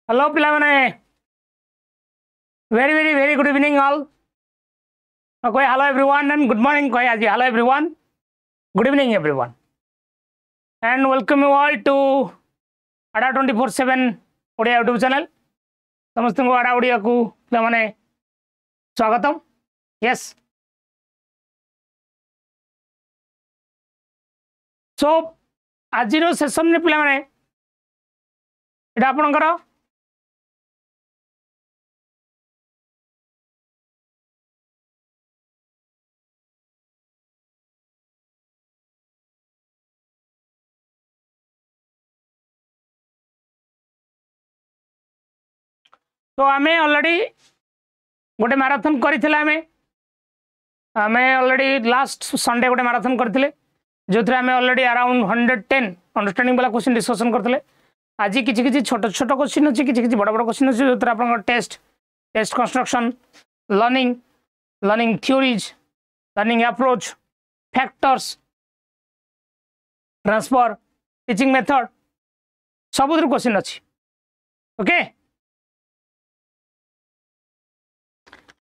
Hello, Pilamane. Very good evening, all. Okay, hello everyone and good morning. Hello everyone. Good evening, everyone. And welcome you all to Ada 24/7 Odia YouTube channel. समस्त को आड़ा ओडिया को पिलाने स्वागतम. Yes. So आज session में पिलाने इटा आपनकर तो आमे ऑलरेडी गोटे मैराथन करथिले आमे ऑलरेडी लास्ट संडे गोटे मैराथन करथिले जोथरे आमे ऑलरेडी अराउंड 110 अंडरस्टैंडिंग वाला क्वेश्चन डिस्कशन करथिले. आज किछि किछि छोट छोट क्वेश्चन अछि किछि किछि बड़ बड़ क्वेश्चन अछि जोथरे आपन test construction learning theories learning approach factors transfer teaching method सब क्वेश्चन अछि. ओके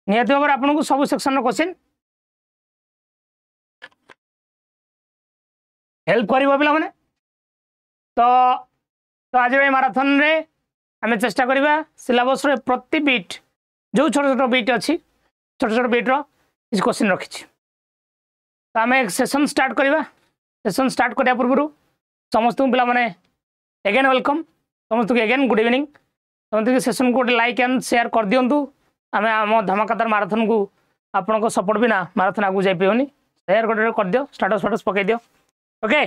निहत भाव आपको सब सेक्शन क्वेश्चन हेल्प कर पिला माने तो आज मैराथन रे आम चेष्टा करवा सिलेबस रे प्रति बीट जो छोट छोट बीट अच्छी छोट बीट किसी क्वेश्चन रखी तो आम एक सेशन स्टार्ट करवा. सेशन स्टार्ट करने पूर्व समस्त पिला माने अगेन वेलकम समस्त अगेन गुड इवनिंग. समस्त सेशन को गोटे लाइक एंड शेयर कर दिंतु. आम आम धमाकादार मैराथन को आपण को सपोर्ट बिना मैराथन आगू जाई पेनी. शेयर कर दियो स्टाटस फाटस पकई दियो. ओके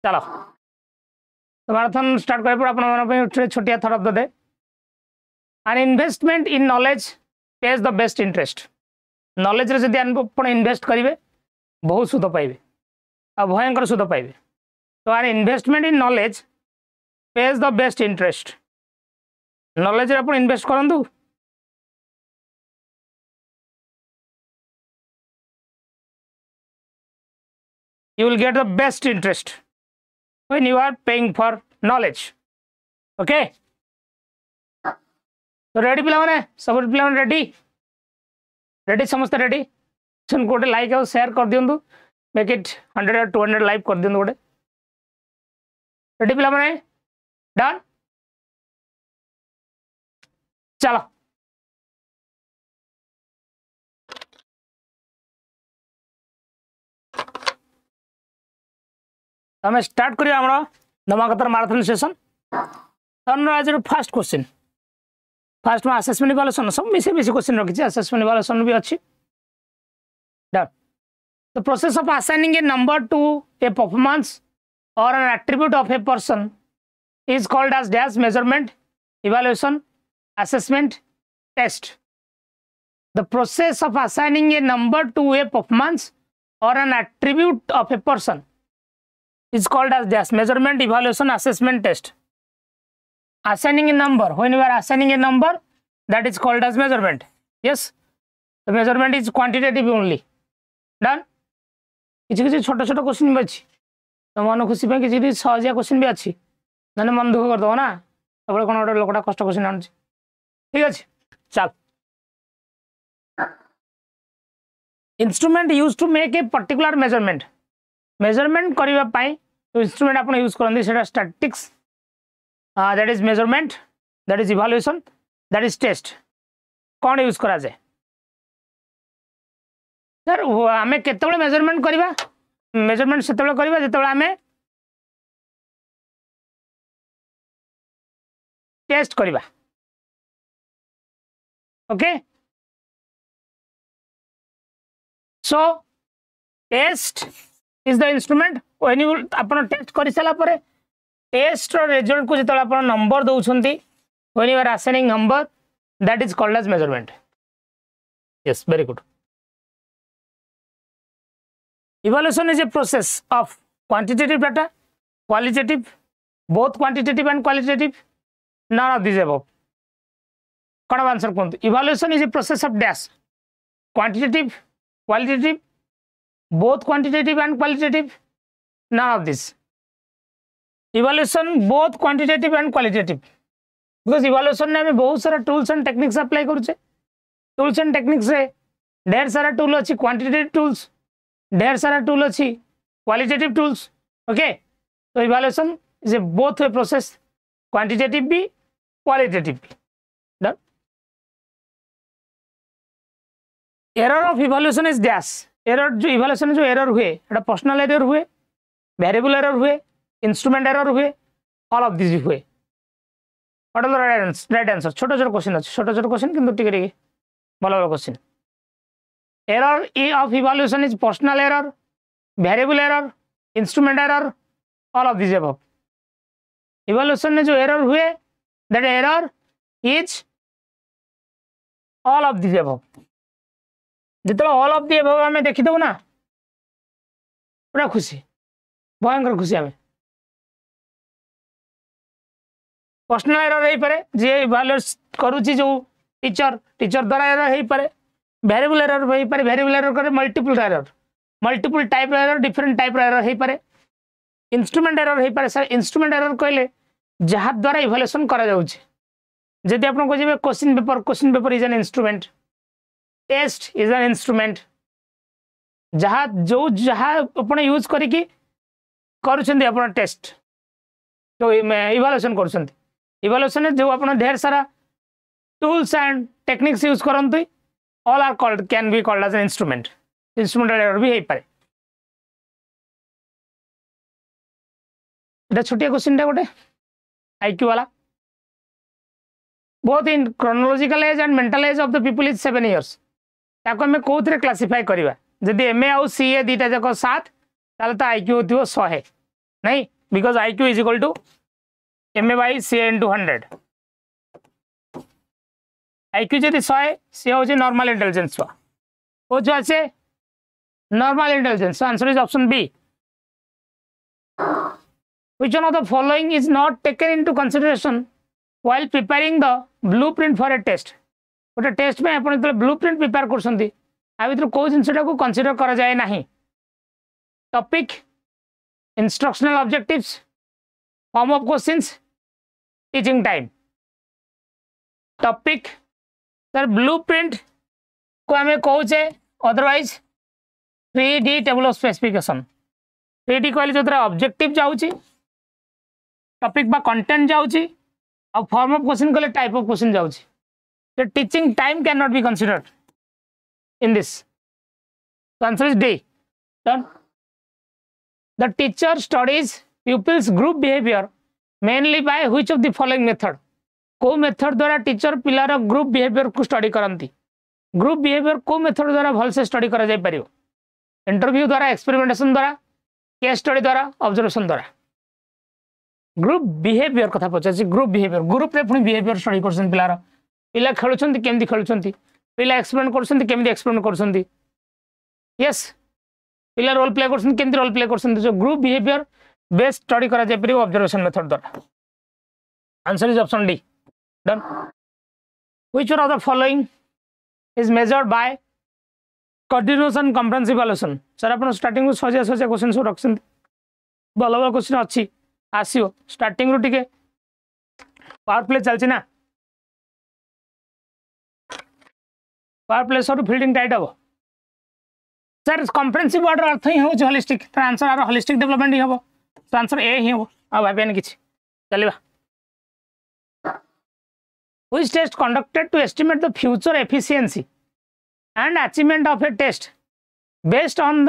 चलो तो मैराथन स्टार्ट करे पर छोटिया थरप दे. An investment in knowledge pays the best interest. Knowledge रे जदि आपण इन्वेस्ट करेंगे बहुत सुध पाइबे आ भयंकर सुध पाइबे. तो N investment in knowledge pays the best interest. Knowledge रे आपण इन्वेस्ट करंतु you will get the best interest when you are paying for knowledge. Okay so ready पिला माने सब पिला माने रेडी समस्त रेडी सन कोटे लाइक और शेयर कर दियंतु. मेक इट 100 or 200 लाइक कर दियंतु. कोटे रेडी पिला माने डन. चलो हमें स्टार्ट करिया हमरा धमाकादार मैराथन सेशन. आज फर्स्ट क्वेश्चन फर्स्ट में असेसमेंट इवैल्यूएशन सब मिसे क्वेश्चन रखी असेसमेंट इवैल्यूएशन भी अच्छी. Done. The process of assigning a number to a performance और an attribute of a person is called as dash measurement evaluation assessment test. The process of assigning a number to a performance और an attribute of a person is called as dash measurement evaluation assessment test. Assigning a number, when you are assigning a number, that is called as measurement. Yes, the measurement is quantitative only. Done. किसी किसी छोटा छोटा question भी अच्छी तो मन खुशी पे किसी सहजिया क्वेश्चन भी अच्छी ना मन दुख कर दो ना सब कौन गोटे लोकटा कष्ट क्वेश्चन आनुची. ठीक अच्छे चल. Instrument use to make a particular measurement. Measurement करबा पाई तो इंस्ट्रूमेंट आपण यूज करंदी सेटा statistics that is measurement that is evaluation that is test. कौन यूज करा जाए सर आमे केतेबेले मेजरमेंट करबा मेजरमेंट सेतेबेले करबा जेतेबेले आमे टेस्ट करबा. Okay so test is the instrument when you अपन टेस्ट कर सारा पर टेस्ट रिजल्ट को जिते अपन नंबर दौरान when you are assigning number that is called as measurement. Yes, very good. Evaluation is a process of quantitative data, qualitative, both quantitative and qualitative, none of these above. कौन answer कौन? Evaluation is a process of dash quantitative, qualitative, both quantitative and qualitative, none of this. Evaluation both quantitative and qualitative. Because evaluation में हमें बहुत सारा tools and techniques apply करूचे tools and techniques रे ढेर सारा टूल अच्छी क्वांटिटेटिव टूल्स ढेर सारा टूल अच्छी क्वालिटेटिव टूल्स ओके तो evaluation is a both way process quantitative भी क्वालिटेटिव भी done error of evaluation is dash error जो इवैल्यूएशन जो एरर हुए एटा पर्सनल एरर हुए वेरिएबल एरर हुए इंस्ट्रूमेंट एरर हुए ऑल ऑफ दिस हुए what are the right answer छोटा छोटा क्वेश्चन अच्छे छोटा छोटा क्वेश्चन किंतु टिके टिके भल भल question error of evaluation is personal error variable error instrument error all of this above evaluation में जो एरर हुए that error is all of this above जिते ऑल ऑफ दी अबव आम देखीदेव ना पूरा खुशी भयंकर खुशी आम पर्सनल एरर हो पारे जी इवैल्यूएट करुच्ची जो टीचर टीचर द्वारा एरर हो पारे वेरिएबल एरर हो पारे वेरिएबल एरर करे multiple type error different type error हो पारे इंस्ट्रूमेंट एरर हो पारे सर इंस्ट्रूमेंट एरर कहले जहाँ द्वारा इवैल्यूएशन करा जाउछि जदि आपन को जे question paper is an instrument test is an instrument जहाँ जो जहाँ अपन यूज करिकी करुछंती अपन टेस्ट तो इवैल्यूएशन करुछंती इवैल्यूएशन जो अपन ढेर सारा टूल्स एंड टेक्निक्स यूज करंती all are called can be called as an instrument error भी हो पारे छोटिया क्वेश्चन गोटे आईक्यू वाला both in chronological age and mental age of the people is 7 years ताको हमें कोथरे क्लासिफाई करबा जदि एमए आउ सीए दीटा जाक 7 ताले तो आईक्यू होतिबो 100 नहीं because IQ is equal to MA by CA into 100 IQ जदि 100 सी होची नॉर्मल इंटेलिजेंस वो जो আছে normal intelligence answer is option B which one of the following is not taken into consideration while preparing the blueprint for a test गोटे test में आप blueprint prepare करछंती आ भीतर को जिनसटा को कंसीडर करा जाए नाही topic instructional objectives form of questions teaching time topic sir blueprint को हमें कहूचे otherwise 3D table of specification 3D कहले जो ऑब्जेक्टिव जाउची टॉपिक बा कंटेंट जाउची और फॉर्म ऑफ क्वेश्चन कहले टाइप ऑफ क्वेश्चन जाउची the teaching time cannot be considered in this so answer is D done the teacher studies pupils group behavior mainly by which of the following method को method द्वारा teacher पिलार group behaviour को study करती group behaviour को method द्वारा भल से study करा जाय परियो इंटरव्यू द्वारा एक्सपेरिमेंटेशन द्वारा केस स्टडी द्वारा ऑब्जर्वेशन द्वारा ग्रुप बिहेवियर कथा पचासी ग्रुप बिहेवियर ग्रुप रे पुनी बिहेवियर स्टडी करसन पिलार पिला खेलुछंती केमदी खेलुछंती पिला एक्सपेरिमेंट करछंती केमदी एक्सपेरिमेंट करछंती यस पिला रोल प्ले करछंती केमदी रोल प्ले करछंती जो ग्रुप बिहेवियर बेस्ड स्टडी करा जाय परियो ऑब्जर्वेशन मेथड द्वारा answer is option D done which one of the following is measured bye coordination comprehensive evaluation sir upon starting में सजिया सजिया question सब रखछंती भल भल क्वेश्चन अछि आसीओ स्टार्टिंग रु टिके पावर प्ले चलछि ना power play sir fielding tight हम सर कॉम्प्रिहेंसिव वर्ड अर्थ ही हो होलिस्टिक तो आंसर आर होलिस्टिक डेवलपमेंट ही हम तो आंसर ए ही हम आ भाबियानी किछि चलिबा which test conducted to estimate the future efficiency and achievement of a test based on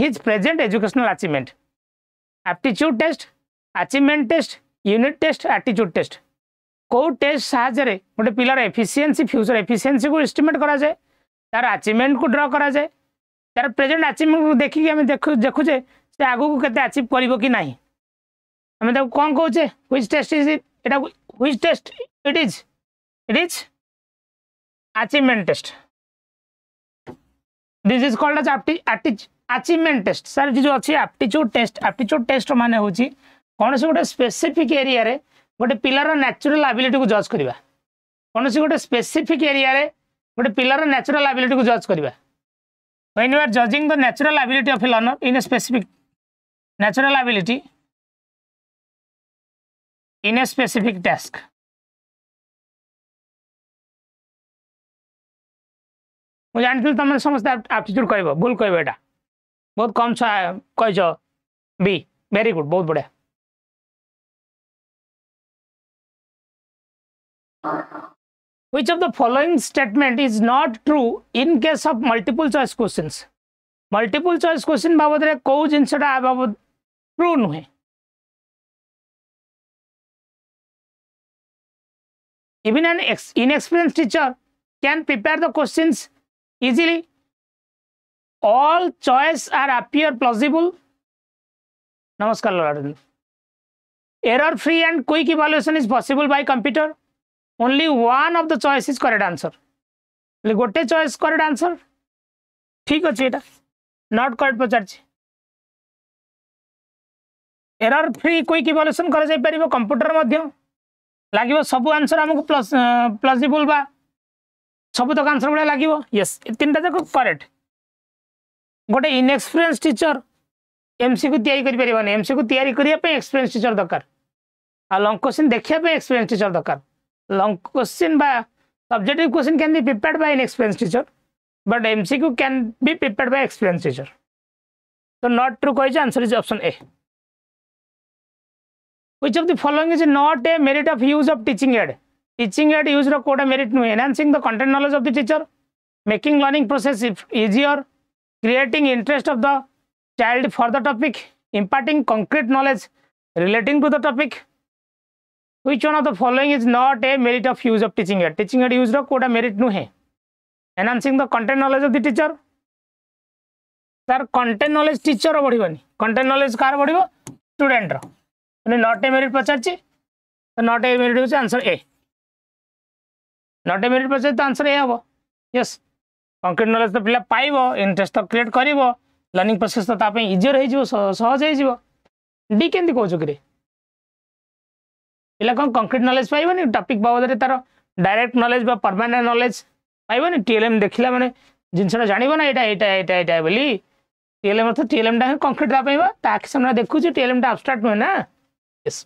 his present educational achievement aptitude test achievement test unit test attitude test को test साहाय्य गोटे पिलार efficiency future efficiency को estimate करा जाए तार achievement को ड्र करा जाए तार प्रेजेंट अचीवमेंट को देखिए आम देखुचे से आगु को केते अचीव करिवो कि नाही आम ताको कोन कहूचे व्हिच टेस्ट इज इट एटा which test it is achievement test this is called as achievement test sir जो अच्छी aptitude test माने होची कौन से गोटे स्पेसिफिक एरिया रे गोटे पिलार नेचुरल एबिलिटी को जज करबा कौन से गोटे स्पेसिफिक एरिया रे गोटे पिलार नेचुरल एबिलिटी को जज करबा when you are judging the natural ability of a learner in a specific natural ability in a specific task मुझे जानी तुम समस्त एप्टीट्यूड कह भूल कह यहाँ बहुत कम कह बी वेरी गुड बहुत बढ़िया which of the following statement is not true in case of multiple choice questions multiple choice question बाबद रे को जिनसटा बाबद ट्रू नुहे even an inexperienced teacher can prepare the questions easily all choice are appear plausible namaskar lord error free and quick evaluation is possible by computer only one of the choice is correct answer गोटे choice correct answer ठीक अच्छे एटा not correct Pachar error free quick evaluation करा जाय परिबो computer मध्य लागिवो सब answer हमको plausible बा सब तक आंसर बडा लागिवो यस तीनटा तक करेक्ट गोटे इनएक्सपीरियंस टीचर एमसीक्यू तैयारी करि परिबो नै एमसीक्यू तैयारी करिया पे एक्सपीरियंस टीचर दरकार आ लॉन्ग क्वेश्चन देखिया पे एक्सपीरियंस टीचर दरकार लॉन्ग क्वेश्चन बा subjective question can be prepared by inexperience teacher but MCQ can be prepared by experience teacher तो नॉट ट्रू कहि answer is option A which of the following is not a merit of use of teaching aid use ro कोटा merit नु enhancing the content knowledge of the teacher making learning process easier creating interest of the child for the topic imparting concrete knowledge relating to the topic which one of the following is not a merit of use of teaching aid use ro कोटा merit नु enhancing the content knowledge of the teacher sir content knowledge teacher ro बढ़िबनी content knowledge कार बढ़िबो student रो not a merit पचारछि तो not a merit होछि answer A not a merit पचार तो आंसर ए हबो यस कंक्रीट नॉलेज तो पिला पाइबो इंटरेस्ट तो क्रिएट करिवो लर्निंग प्रोसेस तो तापे इजियर हे जिवो सहज हे जिवो डी केंदी कहू छकरे पिला कोन कंक्रीट नॉलेज पाइबोनी टॉपिक बाबद रे तार डायरेक्ट नॉलेज बा परमानेंट नॉलेज पाइबोनी टीएलएम देखिला माने जिनसटा जानिबो ना एटा बोली टीएलएम तो टीएलएम टा कंक्रीट दा पाइबो ताके सामने देखु छी टीएलएम टा एब्स्ट्रैक्ट होय ना yes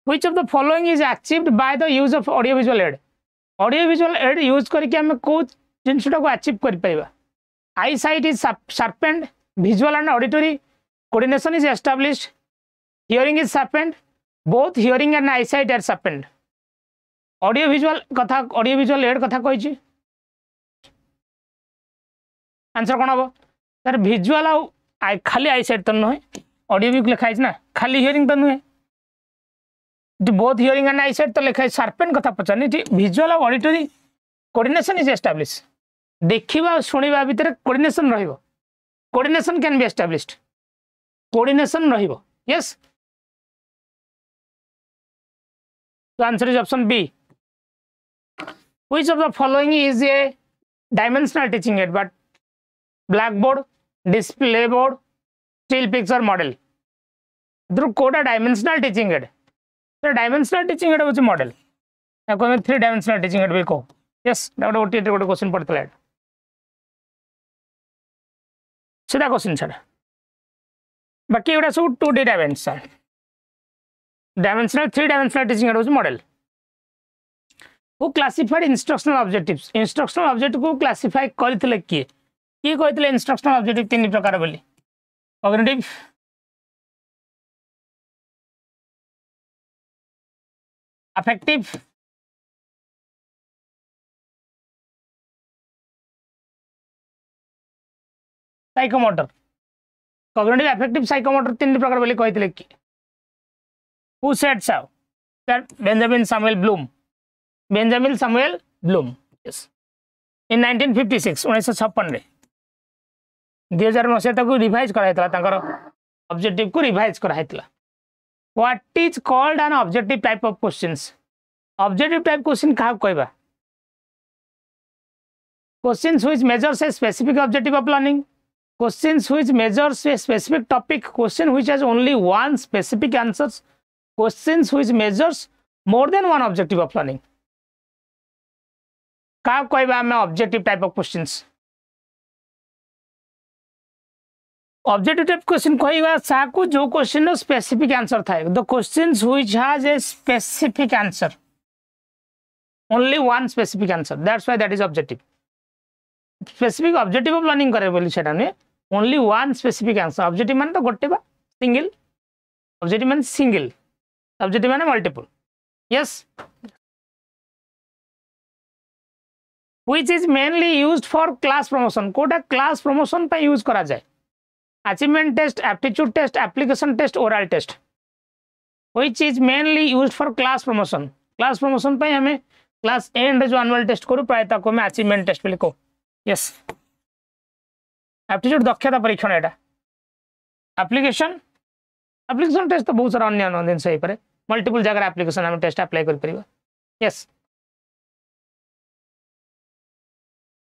which of the following is achieved by the use of audiovisual aid use करके हमें को जिनसटा को अचीव कर पाइबा eye sight is sharpened visual and auditory coordination is established hearing is sharpened both hearing and eyesight are sharpened audiovisual aid कथा कहि छी answer कोन हबो सर विजुअल आ खाली आईसाइट तो नुहे ऑडियो भी लिखाई ना खाली हियरिंग तो नुहे बोथ हियरिंग एंड आईसाइट तो लिखाई शार्पेन कथा पचारनी विजुअल और ऑडिटरी कोऑर्डिनेशन इज एस्टैब्लिश देखिबा सुनिबा भीतर कोऑर्डिनेशन रहिबो coordination can be established coordination रहिबो यस तो answer is option B which of the following is a dimensional teaching aid but black board display board still picture model कोटा dimensional teaching aid dimensional teaching aid होची model को 3 dimensional teaching add भी को yes गोटे OTT गोटे question पड़ता सीधा question छाड़ बाकी एटा सब 2D dimensional 3 dimensional teaching aid होची मॉडल वो क्लासिफाइड इंस्ट्रक्शनल ऑब्जेक्ट को क्लासिफाई करथिले किए किए कहते इंस्ट्रक्शनल ऑब्जेक्टिव 3 प्रकार बोली cognitive affective psychomotor cognitive affective psychomotor 3 प्रकार बोली कहते कि who said so that Benjamin Samuel Bloom yes in 1956 1956 रे 2000 मसीहा तक रिवाइज कराइतला ऑब्जेक्टिव को रिवाइज कराइतला what is called an objective type of questions objective type question का कहबा questions which measures a specific objective of learning questions which measures a specific topic question which has only one specific answers questions which measures more than one objective of learning का कहबा हमें objective type of questions objective type question कहवा साकू जो question no specific answer थाए the questions which has a specific answer only one specific answer. That's why that is objective. Specific objective of learning करे बोली सेटा नहीं, only one specific answer. Objective माने तो गोटे बा single, objective माने single, objective माने multiple. Yes. Which is mainly used for class promotion. Kota class promotion पे use करा जाए. Achievement test, aptitude test, application test, oral test. Which is mainly used for class promotion. Class promotion पे हमें class end जो annual test करूँ प्राय तक को मैं achievement test पे लिखो. Yes. Aptitude दक्षता परीक्षण एटा. Application test तो बहुत सारा अन्य दिन सही परे. Multiple जगह application हमें test apply कर परिवा. Yes.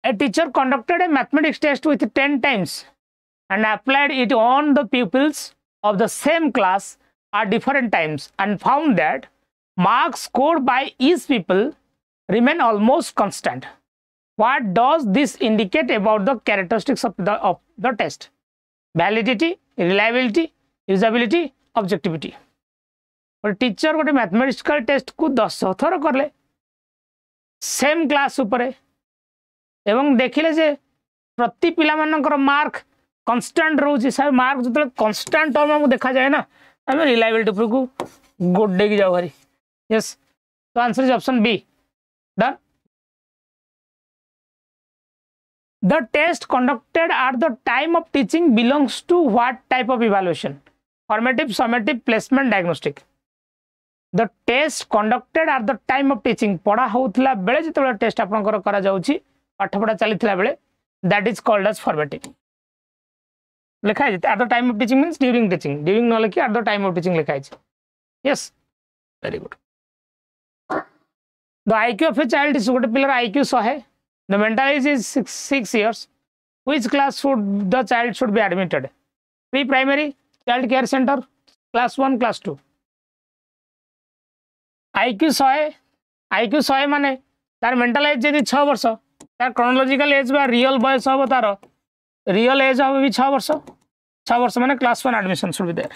A teacher conducted a mathematics test with 10 times and applied it on the pupils of the same class at different times and found that marks scored by each pupil remain almost constant. What does this indicate about the characteristics of the test? Validity, reliability, usability, objectivity. और teacher गोटे mathematical test को 10 थर करले same class ऊपर एवं देखिले जे प्रति पिला मानकर मार्क कांस्टेंट रोज सर मार्क जो कांस्टेंट टर्म में देखा जाए ना हमें रिलायबिलिटी ऊपर को गोडे की जाओ हरी. यस, तो answer is option B. Done. The test conducted at the time of teaching belongs to what type of evaluation? Formative, summative, placement, diagnostic. The test conducted at the time of teaching पढ़ा होतला बेले जितबेले test आपनकर करा जाउची पाठ पढ़ा चलीतला बेले that is called as formative. लिखा है at the time of teaching means during teaching. During न लिखि at the time of teaching लिखा है. Yes, very good. The IQ of a child is गोटे पिलर IQ 100 है. The mental age is 6 years. Which class should the child should be admitted? Pre-primary, child care center, class 1, class 2. IQ 100 माने तार mental age यदि 6 वर्ष, तार chronological age बा real बयस हो तार real age हो भी 6 वर्ष. 6 वर्ष माने class 1 admission should be there.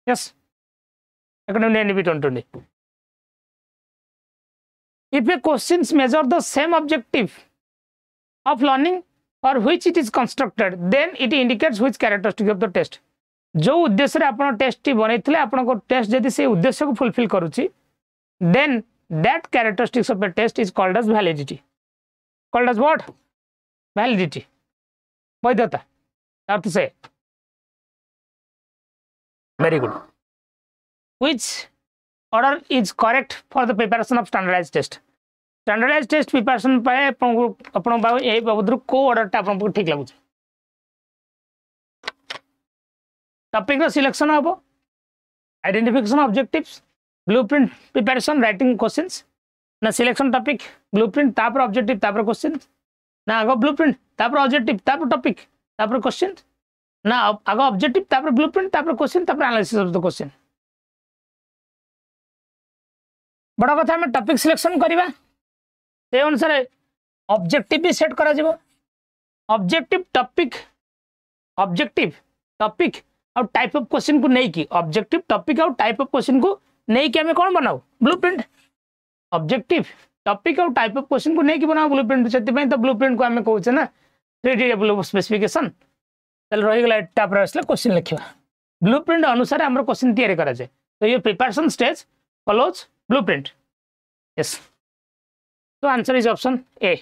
Yes. According to NTPC 2020. If a questions measure the same objective of learning for which it is constructed, then it indicates which characteristic of the test. जो उद्देश्य रे आपण test T बनैथिले आपण को test यदि से उद्देश्य को फुलफिल करूची, then that characteristics of a test is called as validity. Called as what? Validity. वैधता. अर्थ से. Very good. Which order is correct for the preparation of standardized test? Standardized test preparation पाए अपन बाबू यही बाबूद्र को order टा अपन ठीक लागुच. Topic रो selection हबो, identification of objectives, blueprint preparation, writing questions, ना selection topic, blueprint तापर objective तापर questions, ना आगो blueprint तापर objective तापर topic तापर questions, ना आगो objective तापर blueprint तापर question तापर analysis of the question. बड़ा कथा में टॉपिक सिलेक्शन करिबा ते अनुसार ऑब्जेक्टिव भी सेट करा जिवो. ऑब्जेक्टिव टॉपिक और टाइप ऑफ क्वेश्चन को नहीं की ऑब्जेक्टिव टॉपिक और टाइप ऑफ क्वेश्चन को नहीं की हमें कौन बनाओ ब्लूप्रिंट. ऑब्जेक्टिव टॉपिक और टाइप ऑफ क्वेश्चन को नहीं की बनाओ ब्लूप्रिंट. सेति पई तो ब्लूप्रिंट को हमें कहउछ ना 3D टेबल स्पेसिफिकेशन चल रही गला एटा पर असला क्वेश्चन लिखिबा. ब्लूप्रिंट अनुसार हमर क्वेश्चन तैयारी करा जाय. तो ये preparation stage follows blueprint. Yes. So answer is option A.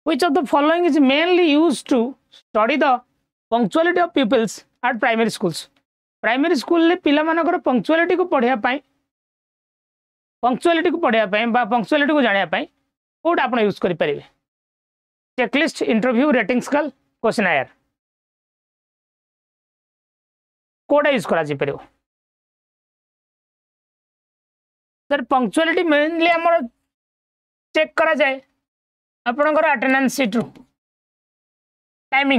Which of the following is mainly used to study the punctuality of pupils at primary schools? Primary school ले पिला मानकर punctuality को पढ़िया पाई बा punctuality को जानिया पाई कोड आपण use करि परिबे. Checklist, interview, rating scale, questionnaire कोड यूज करा जी परिबो. सर पंक्चुअलिटी मेनली हमर चेक करा जाए आपनकर अटेंडेंस शीट रो टाइम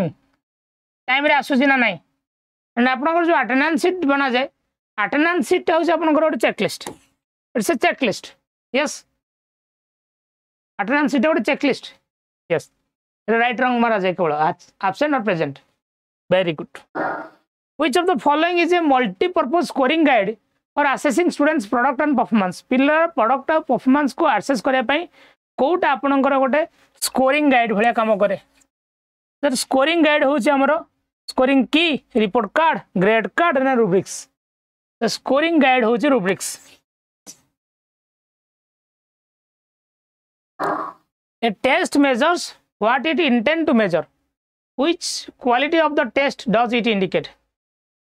रे आसुची ना नाही एंड आपनकर जो अटेंडेंस शीट बना जाए अटेंडेंस शीट होछ आपनकर एक checklist. It's a checklist. Yes, attendance sheet एक चेकलिस्ट. यस, राइट रॉन्ग मारा जाए केवल एब्सेंट और present. Very good. Which of the following is A multipurpose scoring guide for assessing students product and performance pillar product और performance को assess करने पाई कोटा आपनकर गोटे स्कोरिंग गाइड भलिया काम करे सर स्कोरिंग गाइड होची हमरो स्कोरिंग की रिपोर्ट कार्ड ग्रेड कार्ड ना रुब्रिक्स द स्कोरिंग गाइड होची rubrics a test measures what it intend to measure which quality of the test does it indicate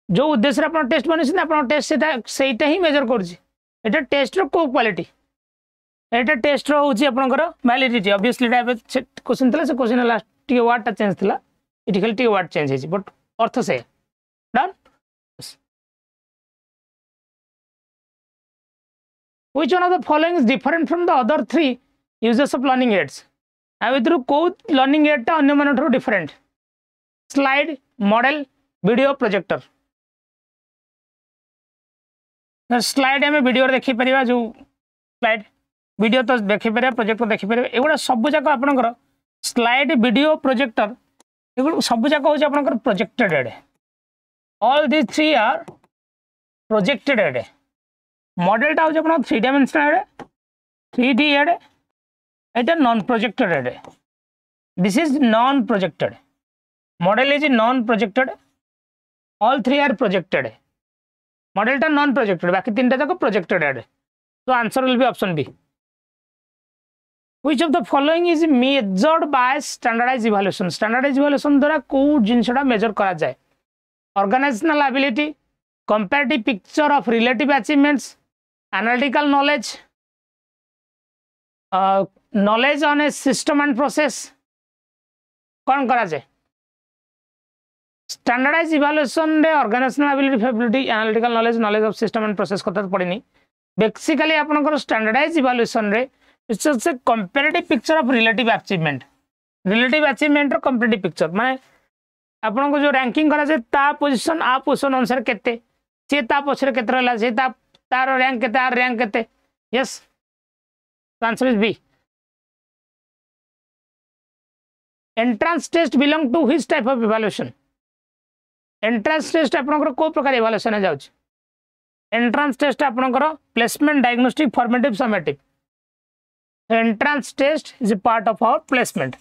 जो उद्देश्य अपन test बने अपन टेस्ट सेटा ही major करछि एटा टेस्ट रो को क्वालिटी एटा test रो होछि आपनकर वैलिडिटी ऑब्वियसली टाइप क्वेश्चन थला से क्वेश्चन लास्ट टी वर्ड टा चेंज थला इट खाली टी वर्ड चेंज हेछि बट अर्थ से done which one of the following is different from the other three uses of learning aids आ विद्रु को लर्निंग एड टा अन्य मानठरो different slide model video projector slide हमें वीडियो देखि परिबा जो स्लाइड वीडियो तो देखि परिबा प्रोजेक्टर देखि परिबा एगुडा सब जाक आपनकर स्लाइड वीडियो प्रोजेक्टर एगुडा सब जाक होछ आपनकर projected aid all this three are projected aid model टा होछ आपन 3 dimensional aid 3D aid it is non projected array this is non projected model is non projected all three are projected model ta non projected बाकी तीन टा जाक projected array so answer will be option B which of the following is measured by standardized evaluation द्वारा को जिनसडा major करा जाय organizational ability comparative picture of relative achievements analytical knowledge knowledge on a system and process कौन करा जाए standardise evaluation रे organisational ability analytical knowledge of system and process कथा पड़नी बेसिकली आपनकर स्टैंडर्डाइज इवैल्यूएशन रे it's a comparative picture of relative achievement रो comparative picture माने आपन को जो रैंकिंग करा जाए ता पोजीशन आ पोजीशन अनुसार केते से ता पछरे केते रहला से ता तार रैंक केते आर रैंक केते yes answer is B entrance test belong to which type of evaluation entrance test आपनकर को प्रकार इवैल्यूएशन है जाउछ एंट्रेंस टेस्ट आपनकर placement diagnostic formative summative entrance test is a part of our placement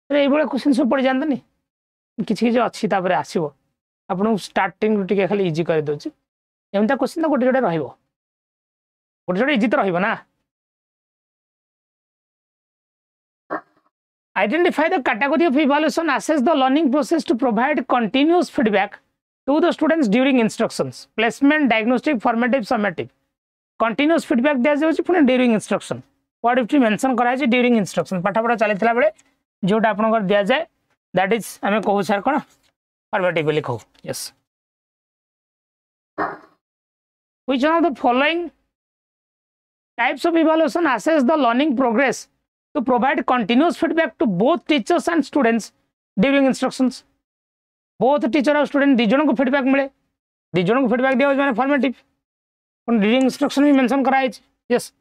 रे एबोले क्वेश्चन सब पड़ जानत नि किछि किछि अछि तापर आसीबो आपन स्टार्टिंग टिके खाली इजी कर दोछि एमता क्वेश्चन तो गोटे जोटे रहइबो गोटे जोटे इजी तो रहइबो ना Identify the category of evaluation, assess the learning process to provide continuous feedback to the students during instructions. Placement, diagnostic, formative, summative. Continuous feedback दिया जाउछि पुनी during instruction. What if you mention करा छै during instruction? पाठ पढा चलितला बेले जोटा आपन कर दिया जाय that is हमें कहू सर कोन formative लिखो. Yes. Which one of the following types of evaluation assess the learning progress to provide continuous feedback to both teachers and students during instructions? Both teacher और student दी जन को feedback मिले दी जन को feedback दिया माने formative और during instruction भी mention कराई छै. Yes.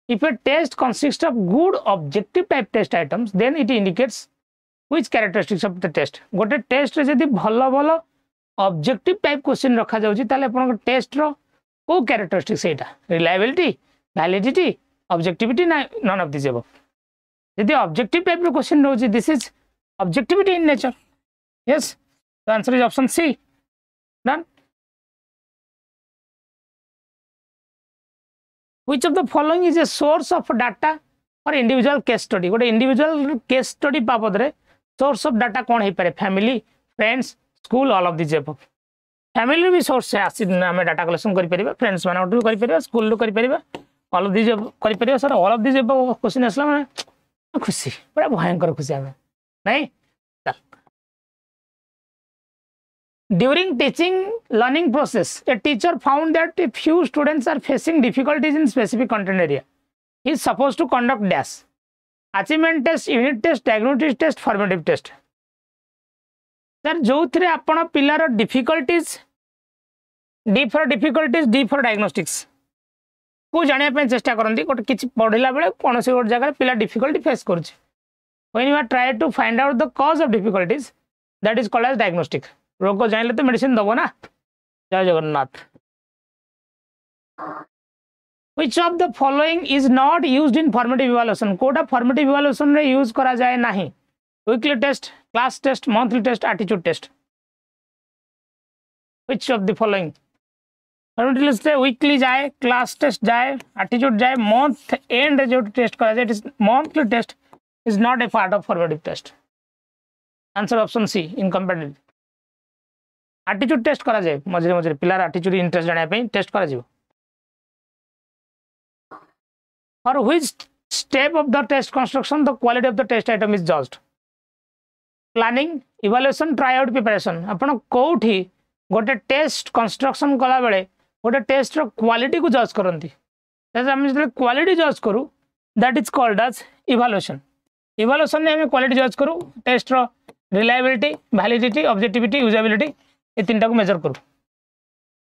If a test consists of good objective type test items then it indicates which characteristics of the test. गोटे टेस्ट रे जदी भलो भलो ऑब्जेक्टिव टाइप क्वेश्चन रखा जाउछि ताले अपन टेस्ट रो को कैरेक्टरिस्टिक्स एटा रिलायबिलिटी वैलिडिटी ऑब्जेक्टिविटी ना नन ऑफ दिस अबव यदि ऑब्जेक्टिव टाइप रो क्वेश्चन रहउछि this is objectivity in nature. Yes the answer is option C. Done. Which of the following is a source of data for individual case study. गोटे individual case study बाबद रे source of data कोन हे पारे family friends school all of this above. Family भी source है आसी हमें डाटा कलेक्शन करि परिबा फ्रेंड्स माने भी करि परिबा स्कूल लो करि परिबा ऑल ऑफ दिस करि परिबा sir all of this question असला माने खुशी बड़ा भयंकर खुशी हमें नहीं. During teaching learning process a teacher found that a few students are facing difficulties in specific content area. He is supposed to conduct dash achievement test unit test diagnostic test formative test. Sir जो थे आपण पिलार difficulties D for difficulties D for diagnostics को जानिया चेष्टा करती गोटे किसी पढ़ला बेले कौन से गोटे जगह पिला डिफिकल्टी फेस कर when you are try to find out the cause of difficulties that is called as diagnostic. रोग जानले तो मेडिसिन दबो ना जय Jagannath. Which of the following is not used in formative evaluation? कोटा formative evaluation रे use करा जाए नहीं? Weekly test, class test, monthly test, attitude test. Which of the following? formative list रे weekly जाए, class test जाए, attitude जाए, month end जो test करा जाए, it is monthly test is not a part of formative test. Answer option C, incompatible. Attitude test करा जाए, मझे मझे पिलार attitude interest जाने पे test करा जाए. For which step of the test construction the quality of the test item is judged? Planning, evaluation, tryout, preparation. आपण कोठी गोटे टेस्ट कंस्ट्रक्शन कला बेले गोटे टेस्ट रो क्वालिटी को जज करंती. जैसे हम जब क्वालिटी जज करू that is called as evaluation. Evaluation में हम क्वालिटी जज करू टेस्ट रो रिलायबिलिटी, वैलिडिटी, ऑब्जेक्टिविटी, यूजेबिलिटी ये तीनटा को मेजर करू.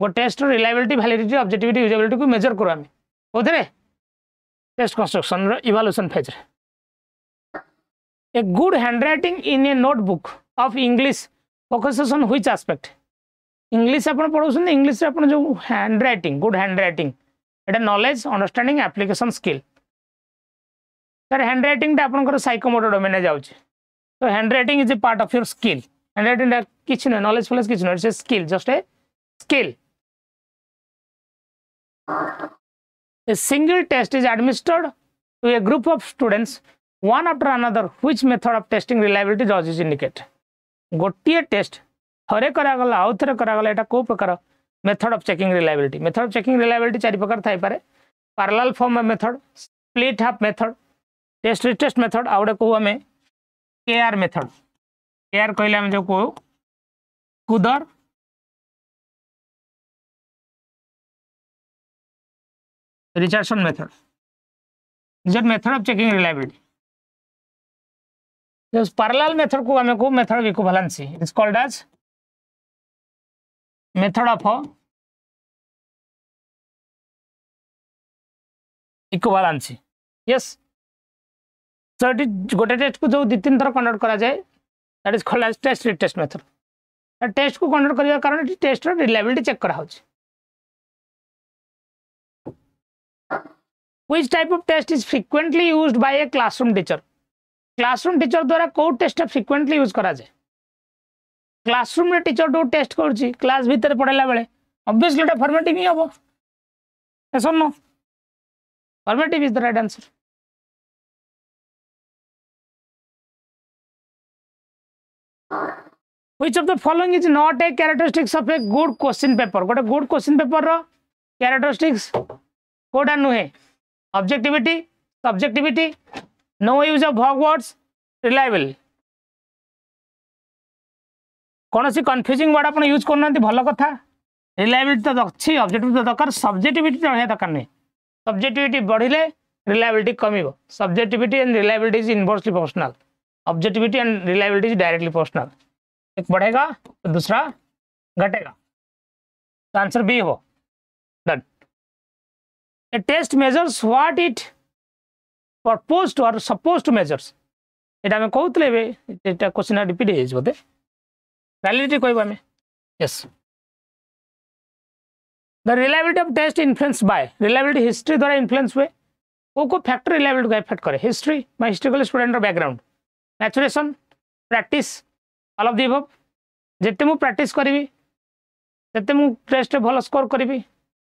वो टेस्ट रो रिलायबिलिटी, वैलिडिटी, ऑब्जेक्टिविटी, यूजेबिलिटी को मेजर करू हम ओथरे टेस्ट कंस्ट्रक्शन रो इवैल्यूएशन फेज रे. A good handwriting in a notebook of English focuses on which aspect? English आपण पढौछन इंग्लिश रे आपण जो हैंडराइटिंग गुड हैंडराइटिंग एटा knowledge understanding application skill. Sir handwriting ता आपण साइकोमोटर डोमेन जाउ छी. तो handwriting is a part of your skill. Handwriting किछ न नॉलेज प्लस किछ न it's a skill, just a skill. A single test is administered to a group of students one after another. Which method of testing reliability judges indicate? गोटिए test थरे करागला आउ थरे करागला एटा को प्रकार method of checking reliability. Method of checking reliability चारि प्रकार थाई पारे. Parallel form method, split half method, test retest method, आउडे को हमें केआर मेथड. केआर कहले हम जो को Kuder Richardson method. This is method of checking reliability. This parallel method को हमें को method of equivalency. It is called as method of equivalency. Yes. So it is गोटे टेस्ट को जो 2-3 थर कंडक्ट करा जाए that is called as test retest method. Test को कंडक्ट करबा कारण एटी टेस्ट रो रिलायबिलिटी चेक करा होछि. Which type of test is frequently used by a classroom teacher? Classroom teacher द्वारा को टेस्ट फ्रिक्वेंटली यूज करा जाए. क्लासरूम रे टीचर दो टेस्ट करछि क्लास भीतर पढेला बेले ऑब्वियसली एटा फॉर्मेटिव ही हबो. यस और no? Formative is the right answer. Which of the following is not a characteristics of a good question paper? गोटे गुड क्वेश्चन पेपर रो कैरेक्टरिस्टिक्स कोडा नुहे. Objectivity, subjectivity, no use of vague words, reliable. कौन सी confusing word आपण use करना भल कथा. Reliability तो अच्छी, ऑब्जेक्टिविटी तो दरकार, सब्जेक्टिविटी रहा दरकार नहीं. सब्जेक्टिविटी बढ़िले रिलायबिलिटी कमिबो. Subjectivity and reliability is inversely proportional. Objectivity and reliability is directly proportional. एक बढ़ेगा तो दूसरा घटेगा. तो आंसर बी हो. Done. A test measures what it proposed or supposed to measures. एटा में कहउतले बे एटा क्वेश्चन रिपीट हे जे बोते वैलिडिटी कहबा में. Yes. The reliability of test influenced by. Reliability history द्वारा इन्फ्लुएंस हुए. को फैक्टर रिलायबिलिटी को इफेक्ट करे? History, my historical student background, maturation, practice, all of the above. जेते मु प्रैक्टिस करबी तेते मु टेस्ट भलो स्कोर करबी,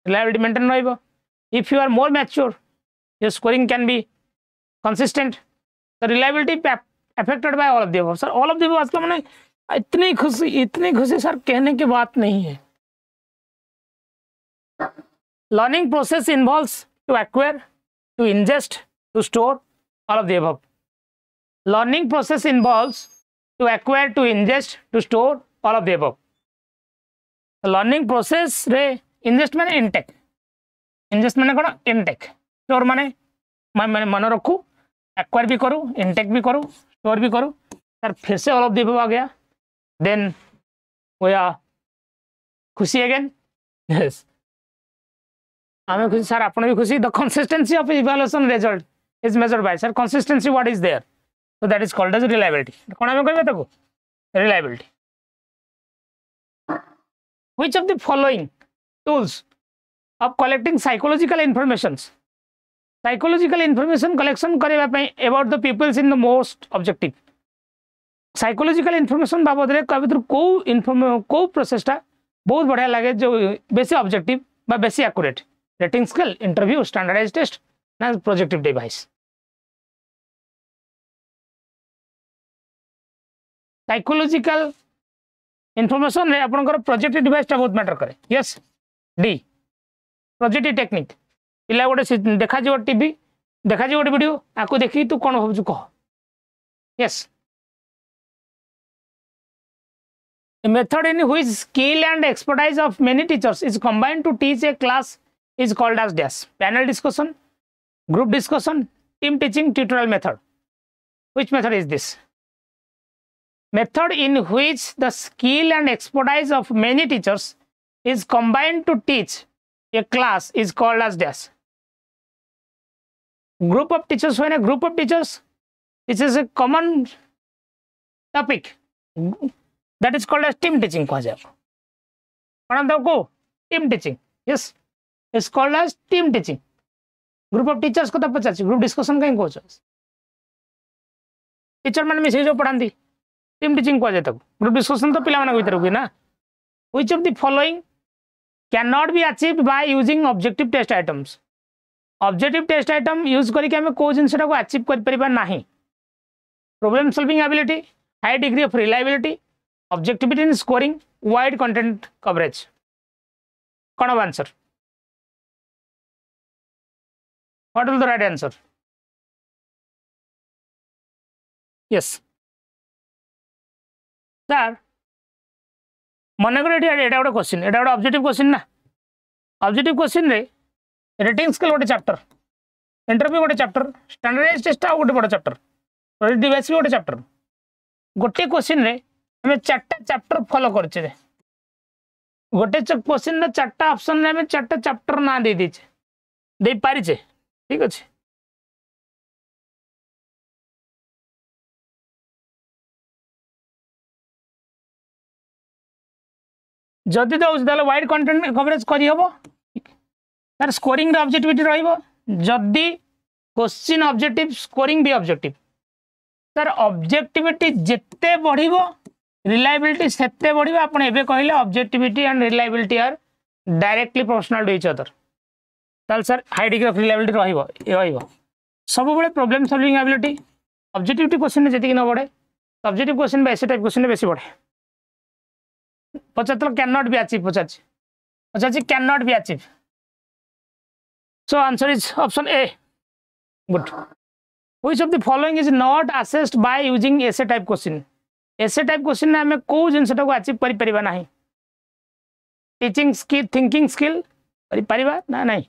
रिलायबिलिटी मेंटेन रहइबो. If you are more mature your scoring can be consistent. The reliability affected by all of the above. Sir all of the above मतलब मैंने इतनी खुशी सर कहने की बात नहीं है. Learning process involves to acquire, to ingest, to store, all of the above. Learning process involves to acquire, to ingest, to store, all of the above. The learning process रे ingest माने intake, ingest माने कौन intake, store माने मैं मन रखू, acquire भी करूँ, इनटेक भी करूँ, स्टोर भी करूँ. सर फिर से ऑल ऑफ द अबव आ गया. देन वी आर खुशी अगेन. यस आम खुशी सर आप भी खुशी. The consistency of evaluation result is measured by. Sir consistency what is there? So that is called as reliability. कौन आम कहबे ताको? Reliability. which of the following tools of collecting psychological information collection करबा पई about the pupils in the most objective psychological information बाबद रे कवित्र को प्रोसेसटा बहुत बढ़िया लगे जो बेसी ऑब्जेक्टिव बा बेसी accurate rating scale interview standardised test ना प्रोजेक्टिव डिवाइस साइकोलॉजिकल इन्फॉर्मेशन रे आपनकर प्रोजेक्टिव डिवाइस ता बहुत मैटर करे यस डी प्रोजेक्टिव टेक्निक पिला गोटे देखा जो टीवी देखा जो गोटे वीडियो आको देखि तू कोन होबजु कह yes A method in which skill and expertise of many teachers is combined to teach a class is called as dash. Panel discussion, group discussion, team teaching, tutorial method. Which method is this? Method in which the skill and expertise of many teachers is combined to teach a class is called as dash. Group of teachers, when a group of teachers teaches a common topic, that is called as team teaching. Team teaching. Yes, it's called as team teaching. Group of teachers को तो पचास group discussion कहीं coach teacher मैंने मिसे जो पढ़ाती team teaching को जाता group discussion तो पिला माना कोई तरह की ना which of the following cannot be achieved by using objective test items objective test item use करके हमें कोई जिनसे को achieve कर परिवार नहीं problem solving ability high degree of reliability objectivity in scoring wide content coverage कौन अब answer what will the right answer yes sir मन कर एटा गोटे क्वेश्चन एटा गोटे ऑब्जेक्टिव क्वेश्चन ना ऑब्जेक्टिव क्वेश्चन रे रेटिंग स्केल गोटे चैप्टर इंटरव्यू गोटे चैप्टर स्टैंडर्डाइज्ड टेस्ट गोटे बड़ चैप्टर प्रोजेक्ट डिवाइस गोटे चैप्टर गोटे क्वेश्चन रे हमें चारटा चैप्टर फॉलो करछे गोटे क्वेश्चन में चारटा ऑप्शन रे हमें चारटा चैप्टर ना दे दीचे दे पारी छे ठीक अछि जदि दउछ दाले वाइड कंटेंट कवरेज करी हबो तार स्कोरिंग रे ऑब्जेक्टिविटी रहइबो जदि क्वेश्चन ऑब्जेक्टिव स्कोरिंग भी ऑब्जेक्टिव तार ऑब्जेक्टिविटी जेते बढ़िबो रिलायबिलिटी सेते बढ़िबो आपण एबे कहिले objectivity and reliability are directly proportional to each other ताल sir high degree of reliability रहइबो सब बेले problem solving ability objectivity question में जेतिक न बढ़े ऑब्जेक्टिव क्वेश्चन में ऐसे टाइप क्वेश्चन में बेसी बढ़े पचातल कैन नॉट बी अचीव पचाची can not be achieve so answer is option A good which of the following is not assessed by using essay type question essay type question में हमें को जिनसटा को achieve करि परिबा नाही टीचिंग स्किल थिंकिंग स्किल करि परिबा ना नहीं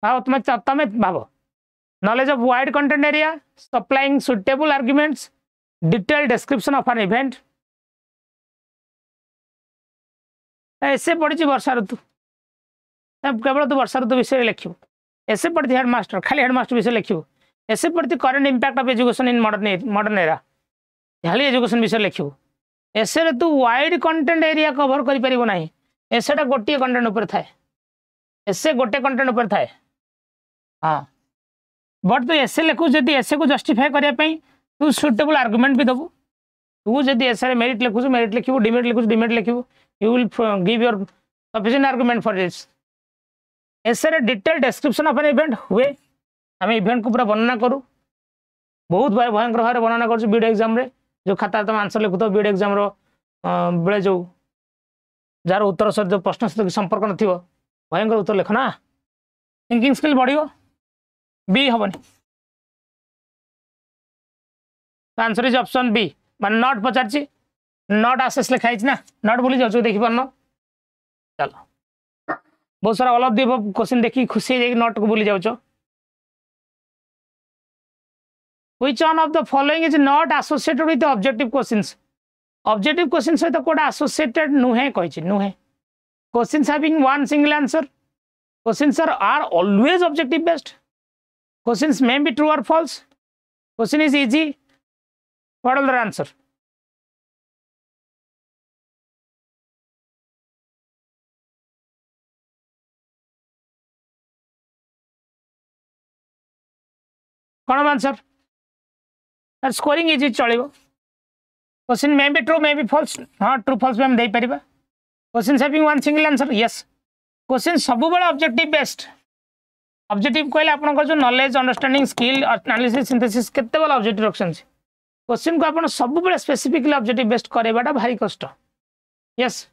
भाव तमे भाव knowledge of wide content area supplying suitable arguments detail description of an event ऐसे पढ़ी वर्षा ऋतु केवल तो वर्षा ऋतु विषय लिखू ऐसे पढ़ती हेडमास्टर खाली हेडमास्टर विषय लिखू ऐसे पढ़ती current impact of education in modern era खाली एजुकेशन विषय लिखू ऐसे तू वाइड कंटेंट एरिया कवर कर पारिबो नाही ऐसेटा गोटे कंटेंट ऊपर थाए ऐसे गोटे कंटेंट ऊपर थाए हाँ बट तू ऐसे लिखू जदि ऐसे को जस्टिफाई करने पे तू सुटेबल आर्गुमेंट भी दबू तू जदि ऐसे मेरिट लिखु मेरिट लिखू डिमेरिट लिखु डिमेरिट लिखू you will give your sufficient argument for this ऐसे detail description of an event हुए हमें इवेंट को पूरा वर्णना करूँ बहुत भयंकर भाव वर्णना कर बीड एग्जाम रे जो खाता तुम आंसर लिखु तो बीड एग्जाम बेले जो जार उत्तर सहित जो प्रश्न सहित संपर्क न भयंकर उत्तर लिख ना थिंकिंग स्किल बढ़ियो बी हेनी आंसर इज ऑप्शन बी मान नॉट पचार नॉट आसेस लिखाई ना नॉट बोली जाओ देखी पारन चलो बहुत सारा all of the above question देखी खुशी हो नॉट को बोली जाओ which one of the following is not associated with objective questions objective question सहित कोडा एसोसिएटेड नुहे कहि नुहे questions having one single answer questions are always objective based questions may be true or false question is easy what will the answer कौन answer scoring is चलो question may be true may be false हाँ true false भी हम दे पारिबा question having one single answer yes question सब बड़े objective based objective कहले आपन जो knowledge understanding skill analysis synthesis केते वाला ऑब्जेक्टिव रखछन क्वेश्चन को आपन सब बड़े स्पेसिफिकली ऑब्जेक्टिव बेस्ड करेबाटा भारी कष्ट यस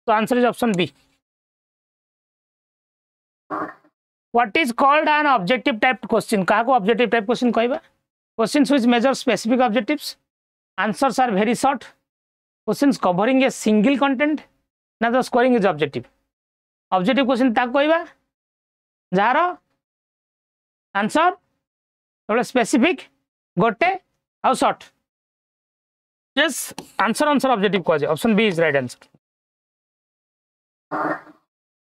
तो answer is option B what is called an objective type question का को ऑब्जेक्टिव टाइप क्वेश्चन कहबा questions which measure specific objectives answers are very short questions covering a single content ना the scoring is objective question ता कहबा जार answer तो specific गोटे आउ short yes answer answer objective कह option B is right answer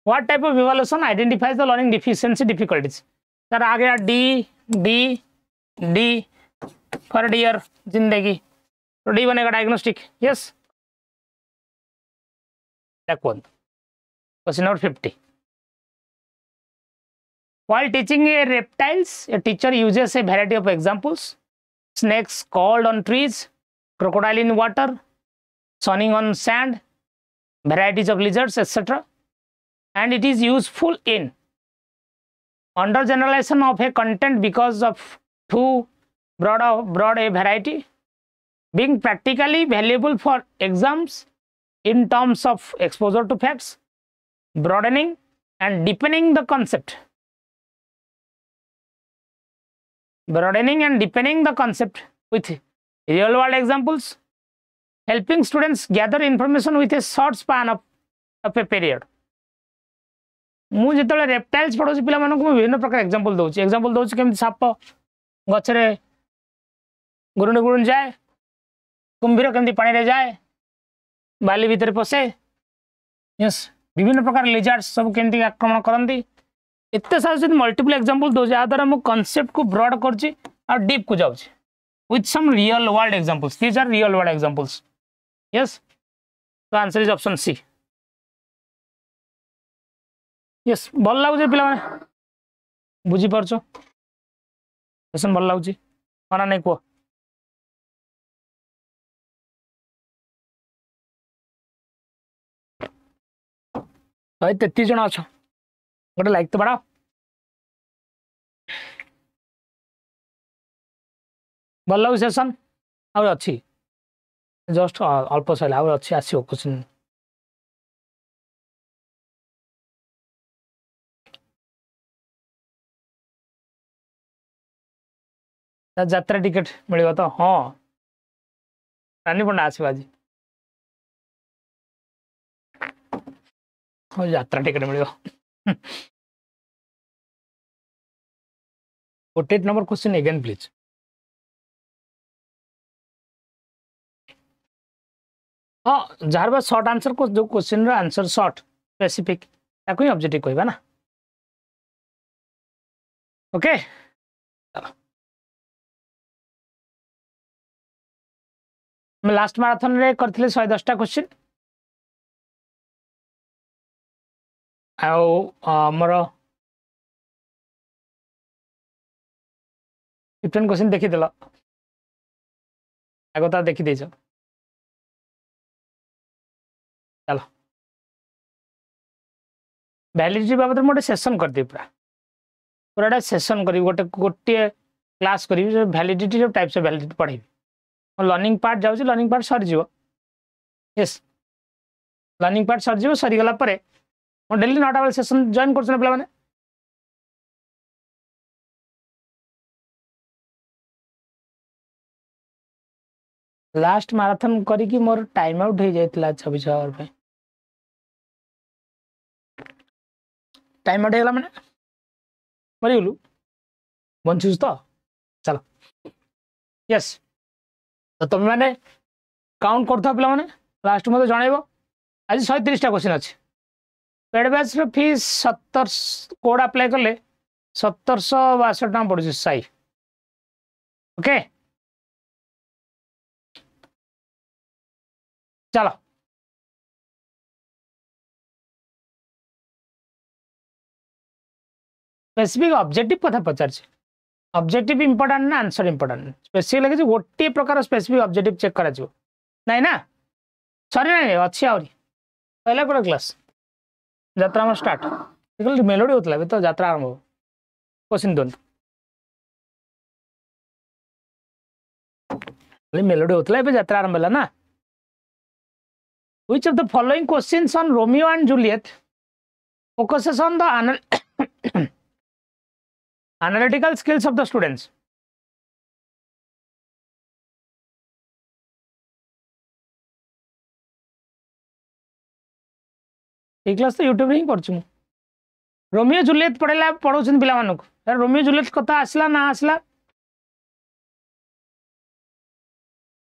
what type of evaluation identifies the learning deficiency difficulties sir आ गया D D D for dear Zindagi तो D बनेगा diagnostic yes question number 50 while teaching a reptiles a teacher uses a variety of examples snakes crawled on trees crocodile in water sunning on sand varieties of lizards etc and it is useful in under generalization of a content because of too broad a variety being practically valuable for exams in terms of exposure to facts broadening and deepening the concept with real world examples helping students gather information with a short span of a period मु जेतले reptiles पढोछि पिला मानको विभिन्न प्रकार example दोछि केमति shop गछरे गुरुंड गुरुंड जाए कुंभीर केमति पानी रे जाए बाली भीतर पसे यस विभिन्न प्रकार लिजार्ड्स सब केमति आक्रमण करंती इतने सारे जो मल्टीपल एग्जांपल दो जा द्वारा मु कांसेप्ट को ब्रॉड करछि और डीप को जाउछि with some real world examples these are real world examples yes तो answer is option C yes भल लागुछि पिला माने बुझी परछो क्वेश्चन भल लागुछि माना नै को 33 जन अच्छा गोटे लाइक तो बढ़ाओ भल लगे सेसन अच्छी जस्ट अल्प सर अच्छी आसो क्वेश्चन यात्रा टिकेट मिल तो हाँ रानी पंडा आसो आज यात्रा ticket mill OTET number question again please हाँ जार बा शॉर्ट आंसर को जो क्वेश्चन रो आंसर शॉर्ट स्पेसिफिक ताको ही ऑब्जेक्टिव कहबा ना ओके मैं लास्ट मैराथन रे करथिले 110 टा क्वेश्चन आमर 15 क्वेश्चन देखी देला आगता देखी देछ चलो वैलिडिटी बाबत मोटे सेशन कर दे पूरा सेशन करी गोटे क्लास करी वैलिडिटी टाइप्स ऑफ वैलिडिटी पढ़ेबी लर्निंग पार्ट जाउछि लर्निंग पार्ट सरी जीवो यस लर्निंग पार्ट सरी जीवो सरी गला परे मो डेली 9टा बेले सेशन जॉइन करछन पिला माने लास्ट मैराथन करी कि मोर टाइम आउट हो जाइतला 26 आवर पे टाइम आउट हेला माने मरिगलु बंचुस तो चलो यस तो तुम मैंने काउंट करथा पिला माने लास्ट मते जणाइबो आज 130 टा क्वेश्चन अछि पेड बैच रो फीस 70 कोड अप्लाई करले 1762 टका पड़ुछि साई ओके चलो स्पेसिफिक ऑब्जेक्टिव कथा पचार ऑब्जेक्टिव इंपोर्टेंट ना आंसर इंपोर्टेंट स्पेसिफिक लगे गोटे प्रकार स्पेसिफिक ऑब्जेक्टिव चेक करा नहीं ना सॉरी नहीं अच्छी आहरी पहला कोड क्लास यात्रा हम स्टार्ट मेलोडी होता तो यात्रा आरंभ क्वेश्चन दिखाते मेलोडी होता है यात्रा आरंभ है ना Which of the following questions on Romeo and Juliet focuses on the analytical skills of the students? ये क्लास तो यूट्यूब ही पढ़छु रोमियो जूलियट पढ़ेला पढ़ौछन पिला मानक यार रोमियो जूलियट कथा आसला ना आसला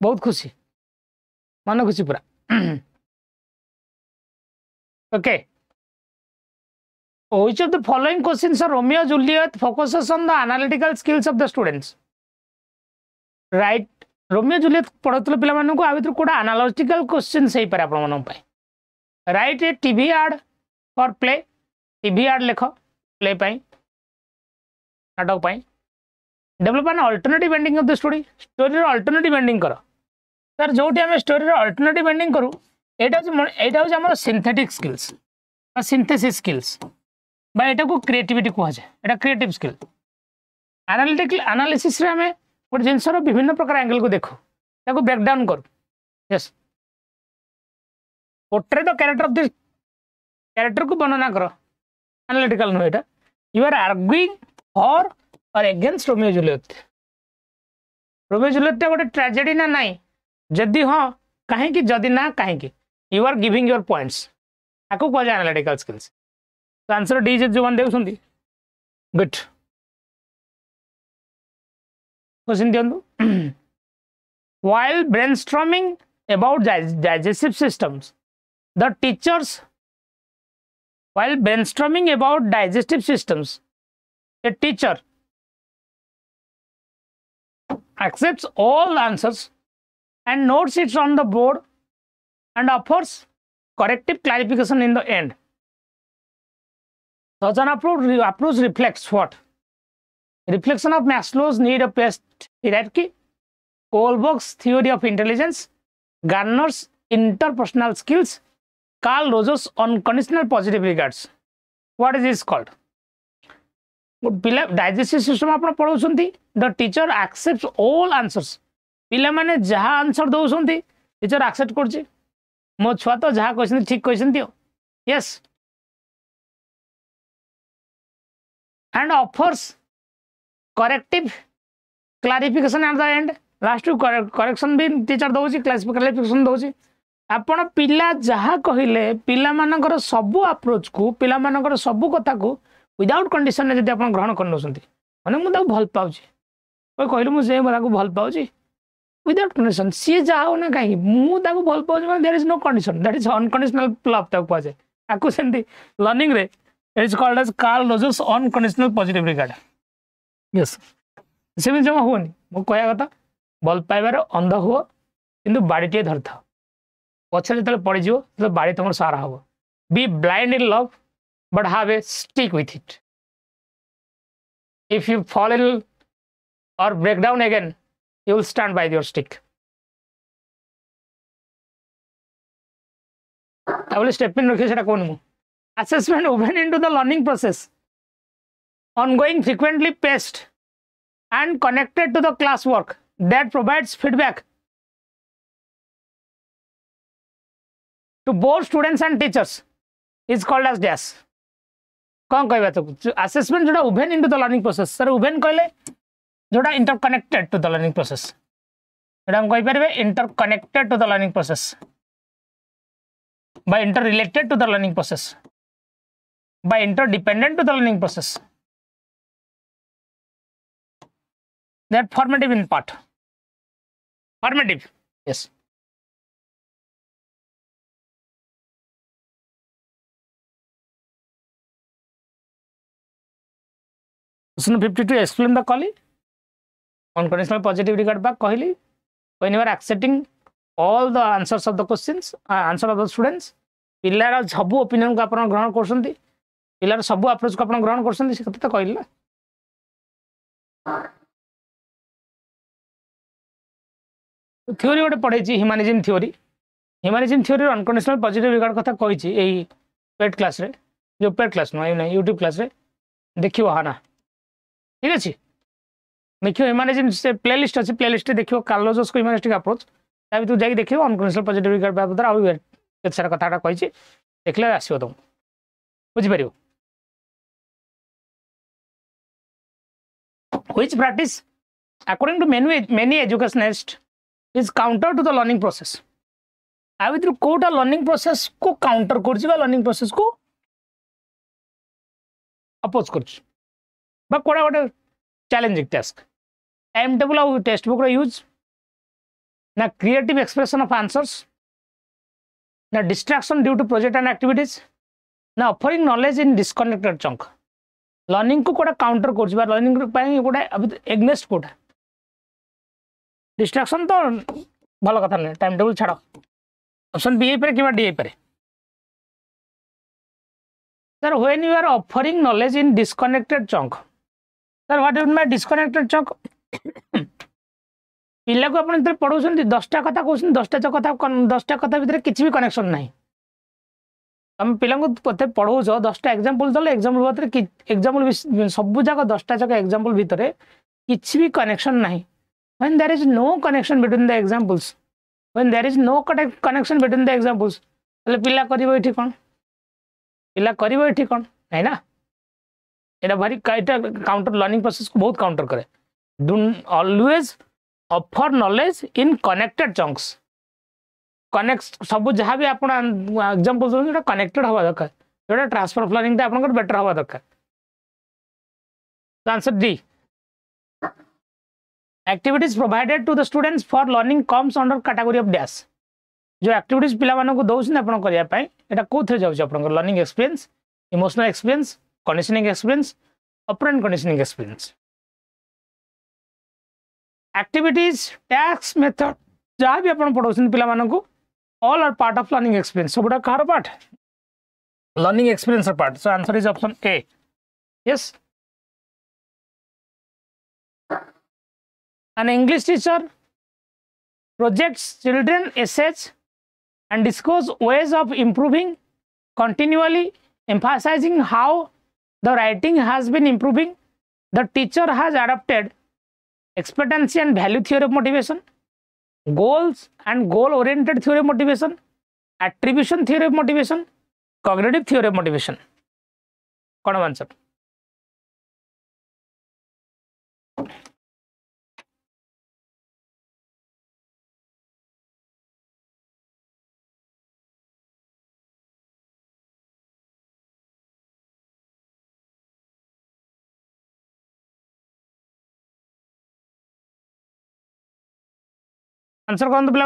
बहुत खुशी मन खुशी पूरा okay which of the following questions are Romeo Juliet focuses on the analytical skills of the students right Romeo Juliet पढ़तले पिला मानन को आ भीतर कोडा एनालिटिकल क्वेश्चंस हे पर आपण मन पाए write a TV ad for play TV ad लेख प्ले पाए नाटक पाए develop an alternative ending of the story story रो अल्टरनेटिव एंडिंग करो सर जोटी हम स्टोरी रो अल्टरनेटिव एंडिंग करू एटा हूँ आम सिंथेटिक स्किल्स सिंथेसिस स्किल्स बा एटा को क्रिएटिविटी कह जाए क्रिएटिव स्किल एनालिटिकल एनालिसिस रे हमें गोटे जिनसर विभिन्न प्रकार एंगल को देखो ताको ब्रेक डाउन करू yes portrait the character of the character को वर्णना करो एनालिटिकल नो एटा you are arguing for or against Romeo Juliet गोटे ट्रेजेडी ना नहीं जदि हाँ कहीं जदि ना कहीं you are giving your points आपको कह जाए एनालिटिकल स्किल्स तो आंसर डी जो मैंने देखुं गुड क्वेश्चन दियंतु while brainstorming about digestive systems the teachers while brainstorming about digestive systems a teacher accepts all answers and notes it on the board and offers corrective clarification in the end. Such an approach reflects what? Reflection of Maslow's need of best hierarchy, Kohlberg's theory of intelligence, Gardner's interpersonal skills, Carl Roger's unconditional positive regards. What is this called? Digestive system आप पढ़ाऊँ the teacher accepts all answers. पिला माने जहाँ answer दौरान teacher accept कर मो छुआ तो जहाँ क्वेश्चन ठीक क्वेश्चन दियो yes and offers corrective clarification at the end last correction भी टीचर दौची क्लारिफिकेशन दौची आपण पिला जहाँ कहले पिला मानकर सबु अप्रोच को पिला मानकर सबु कथा को विदाउट कंडीशन जब आप ग्रहण कर नौकरी मैंने मुझे भल पाऊँगी कोई कहलु मुझे भल पाऊँगी विदाउट कंडीशन सी जहाँ हो ना कहीं मुझे भल पाऊँ there is no condition that is unconditional love तक कहुए आपको सेमती लर्निंग रे it is called as Carl Rogers unconditional positive regard yes same जमा हुए मो कह कथा भल पाइबार अंध हुआ किंतु बाड़ीटे धरी था पछे जो पड़ज तो बाड़ी तुम सारा हम be blind in love but have a stick with it if you fall in or break down again you will stand by your stick. I will step in assessment woven into the learning process, ongoing, frequently paced and connected to the classwork that provides feedback to both students and teachers is called as dash. कौन कहबा assessment जोड़ा woven into the learning process sir woven कहले जोड़ा interconnected to the learning process जोड़ा हम कहि परबे interconnected to the learning process by interrelated to the learning process by interdependent to the learning process that formative in part formative yes question 52 explain the Carl unconditional positive regard back कहली when you are accepting all the answers of the questions answer of the students पिलार सब opinion को आपण ग्रहण करछंती पिलार सब approach को आपण ग्रहण करछंती से कथा तो कहली ना थ्योरी गोटे पढ़े ह्यूमानिज्म थ्योरी अनकंडीशनल पॉजिटिव रिगार्ड कथा कही पेड क्लास रे जो पेड क्लास नुह यूट्यूब क्लास रे देखियो हाँ ना ठीक अच्छे देखियो ह्यूमानिज्म से प्लेलिस्ट अच्छे प्लेलिस्ट देखियो कार्लोजस को ह्यूमानिस्टिक अप्रोच ता भीतर जाके देखियो अनकंडीशनल पॉजिटिव रिगार्ड द्वारा आउ केते सारा कथाटा कही देखले आसो तुम बुझिपार which practice according to many educationists is counter to the learning process आ भीतर कोटा लर्निंग प्रोसेस को काउंटर कर लर्निंग प्रोसेस को अपोज कर कोड़ा गोटे चैलेंजिंग टास्क टाइम टेबल आउ टेक्स्ट बुक यूज ना क्रिएटिव एक्सप्रेशन ऑफ आंसर्स ना distraction due to project and activities ना offering knowledge in disconnected chunk learning को कोड़ा काउंटर कर लर्निंग गोटे एग्नेस्ट कोटा डिस्ट्रैक्शन तो भल कथा नहीं टाइम टेबल छाड़ ऑप्शन बी पारे कि डी पारे sir when you are offering knowledge in disconnected chunk sir what do mean disconnected chunk पिला को अपन पढ़ाऊँ 10टा कथा कहते 10टा कथा भितर किसी भी कनेक्शन ना तुम पिला पढ़ाऊच 10टा एग्जाम्पल दल एग्जाम्पल एग्जाम्पल सब जाक 10टा जाक एग्जाम्पल भितर किसी भी कनेक्शन ना when there is no connection between the examples when there is no connection between the examples तले पिला करिवो एठी कोन पिला करिवो एठी कोन है ना एटा भारी काइटा काउंटर लर्निंग प्रोसेस को बहुत काउंटर करे do always offer knowledge in connected chunks connect सब जहाँ भी आप एग्जाम्पल जो कनेक्टेड हवा दरकार जो ट्रांसफर ऑफ लर्निंग आप बेटर हवा दरकार answer D activities provided to the students for learning comes under category of dash जो activities पिला मानन को दोउछन आपण करिया पय एटा कोथे जाउछ आपण learning experience emotional experience conditioning experience operant conditioning experience activities task method जहाँ भी आपण पढौछन पिला मानन को all are part of learning experience सबटा कार part learning experience part so answer is option A yes An English teacher projects children essays and discusses ways of improving continually, emphasizing how the writing has been improving. The teacher has adopted expectancy and value theory of motivation, goals and goal-oriented theory of motivation, attribution theory of motivation, cognitive theory of motivation. What answer? Answer कौन तो पिला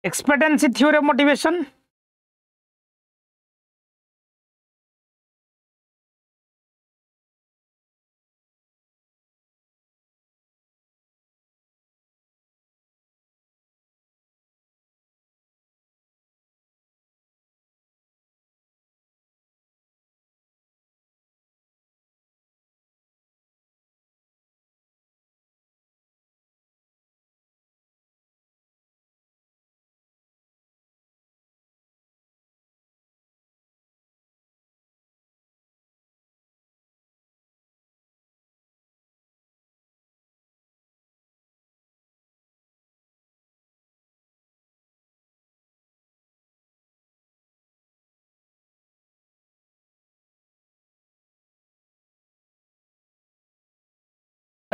expectancy theory of motivation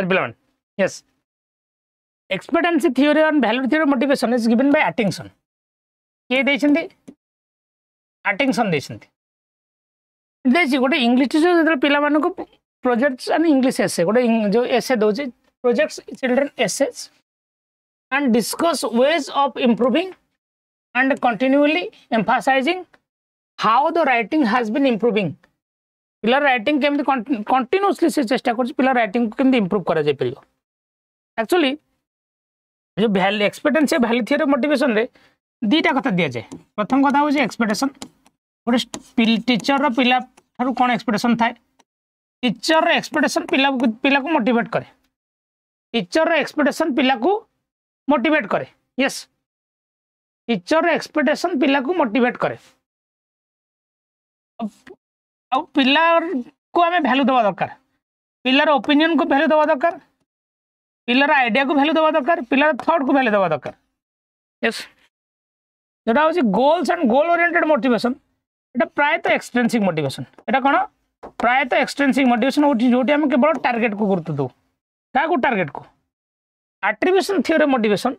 Pilaman. Yes. Expectancy theory and value theory of motivation is given by Atkinson. Ke deychindi Atkinson deychindi. Deychi gote English teacher jeteବେଳେ ପିଲାମାନଙ୍କୁ projects and English essay gote jo essay ଦଉଛି projects children essays and discuss ways of improving and continually emphasizing how the writing has been improving. पिला writing केमती continuously से चेष्टा करछि पिला writing को केमती improve करा जाय परिबो. Actually जो value expectancy value theory motivation रे दीटा कथा दिया जाए. प्रथम कथा हो एक्सपेक्टेशन गोटे टीचर रो पिला थारु कोन एक्सपेक्टेशन थाए. टीचर रो एक्सपेक्टेशन पिला को मोटिवेट करे. टीचर रो एक्सपेक्टेशन पिला को मोटिवेट करे. यस टीचर रो एक्सपेक्टेशन पिला को मोटिवेट करे. अब पिला को हमें वैल्यू देवा दरकार. पिलार ओपिनियन को वैल्यू देवा दरकार. पिलर आइडिया को वैल्यू देवा दरकार. पिलर थॉट को वैल्यू देवा दरकार. यस जोटा हो goals and goal oriented motivation Etah प्रायतः extrinsic motivation. Etah cone प्रायतः extrinsic motivation जोटी हम केवल टारगेट को गुरुत्व दो. का को टारगेट को एट्रिब्यूशन थ्योरी मोटिवेशन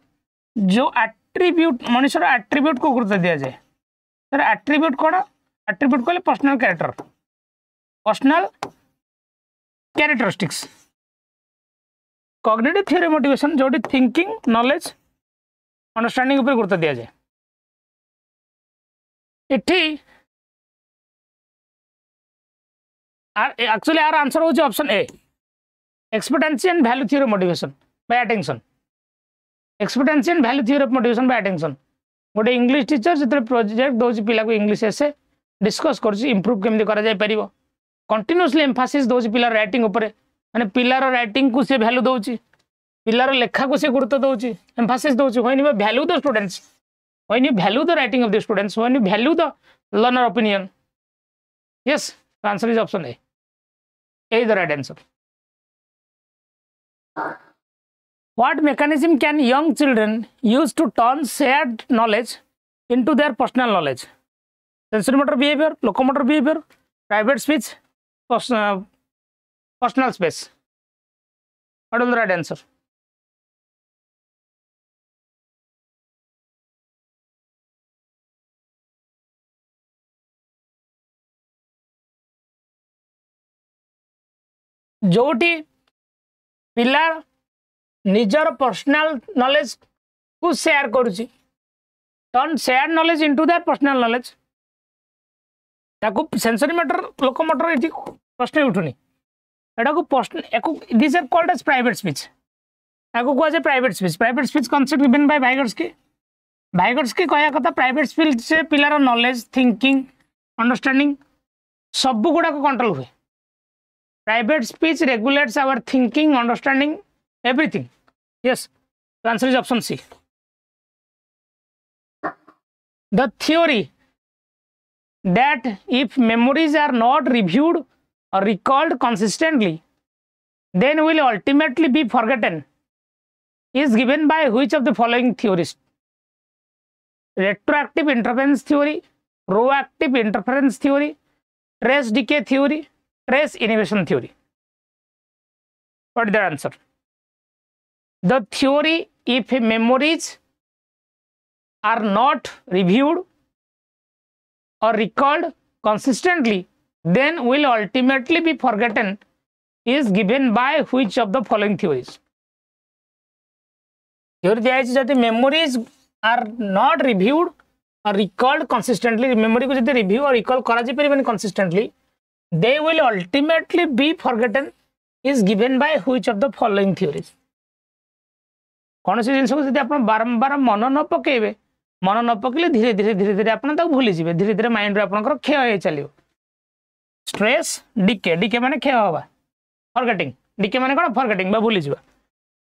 जो एट्रिब्यूट मनुष्यर एट्रिब्यूट को गुरुत्व दिया जाए. तर एट्रिब्यूट कोन एट्रिब्यूट कहले personal character personal characteristics. Cognitive theory motivation जोटी थिंकिंग नॉलेज अंडरस्टैंडिंग ऊपर गुरुत्व दिया जाए. इठी एक्चुअली आर आंसर होची option A expectancy and value theory motivation by attention. Expectancy and value theory motivation by attention गोटे इंग्लिश टीचर जिते प्रोजेक्ट दोची पिला को इंग्लिश एसे डिस्कस करछि इंप्रूव केमदी करा जाय परिबो. कंटीन्यूअसली एम्फासिस दोची पिला राइटिंग ऊपर माने पिलार राइटिंग को से वैल्यू दउची. पिलार लेखा को से गुरुत्व दउची एम्फासिस दउची. When you value the students when you value the writing of the students when you value the learner opinion. Yes answer is option A. A is the right answer. What mechanism can young children use to turn shared knowledge into their personal knowledge? Sensory motor behavior, locomotor behavior, private speech, personal space. What is the right answer? जोटी पिला निजर personal knowledge को share करुची turn share knowledge into that personal knowledge ताको sensory matter locomotor इति प्रश्न उठुनी एटा को पर्सनल एको this are called as private speech. एको को जे private speech concept given by Vygotsky कहया कथा प्राइवेट स्पीच से पिलार नॉलेज थिंकिंग अंडरस्टैंडिंग सब गुडा को कंट्रोल हुए. Private speech regulates our thinking understanding everything. Yes, the answer is option C. The theory that if memories are not reviewed or recalled consistently then will ultimately be forgotten is given by which of the following theories? Retroactive interference theory, proactive interference theory, trace decay theory, trace innovation theory. What is the answer? The theory if memories are not reviewed or recalled consistently then will ultimately be forgotten is given by which of the following theories? Theory दिया है जब memories are not reviewed or recalled consistently, memory को जब review और recall करा जाए परिबन consistently they will ultimately be forgotten is given by which of the following theories? कौन सी जिनस को आप बारंबार मन न पकेबे मन न पकेले धीरे धीरे धीरे धीरे आप भूली जी धीरे धीरे माइंड रे आपनकर क्षय हो चलियो. स्ट्रेस डिके डिके माने क्षय होबा फॉरगेटिंग डिके माने कोन फॉरगेटिंग बा भूली जीवा.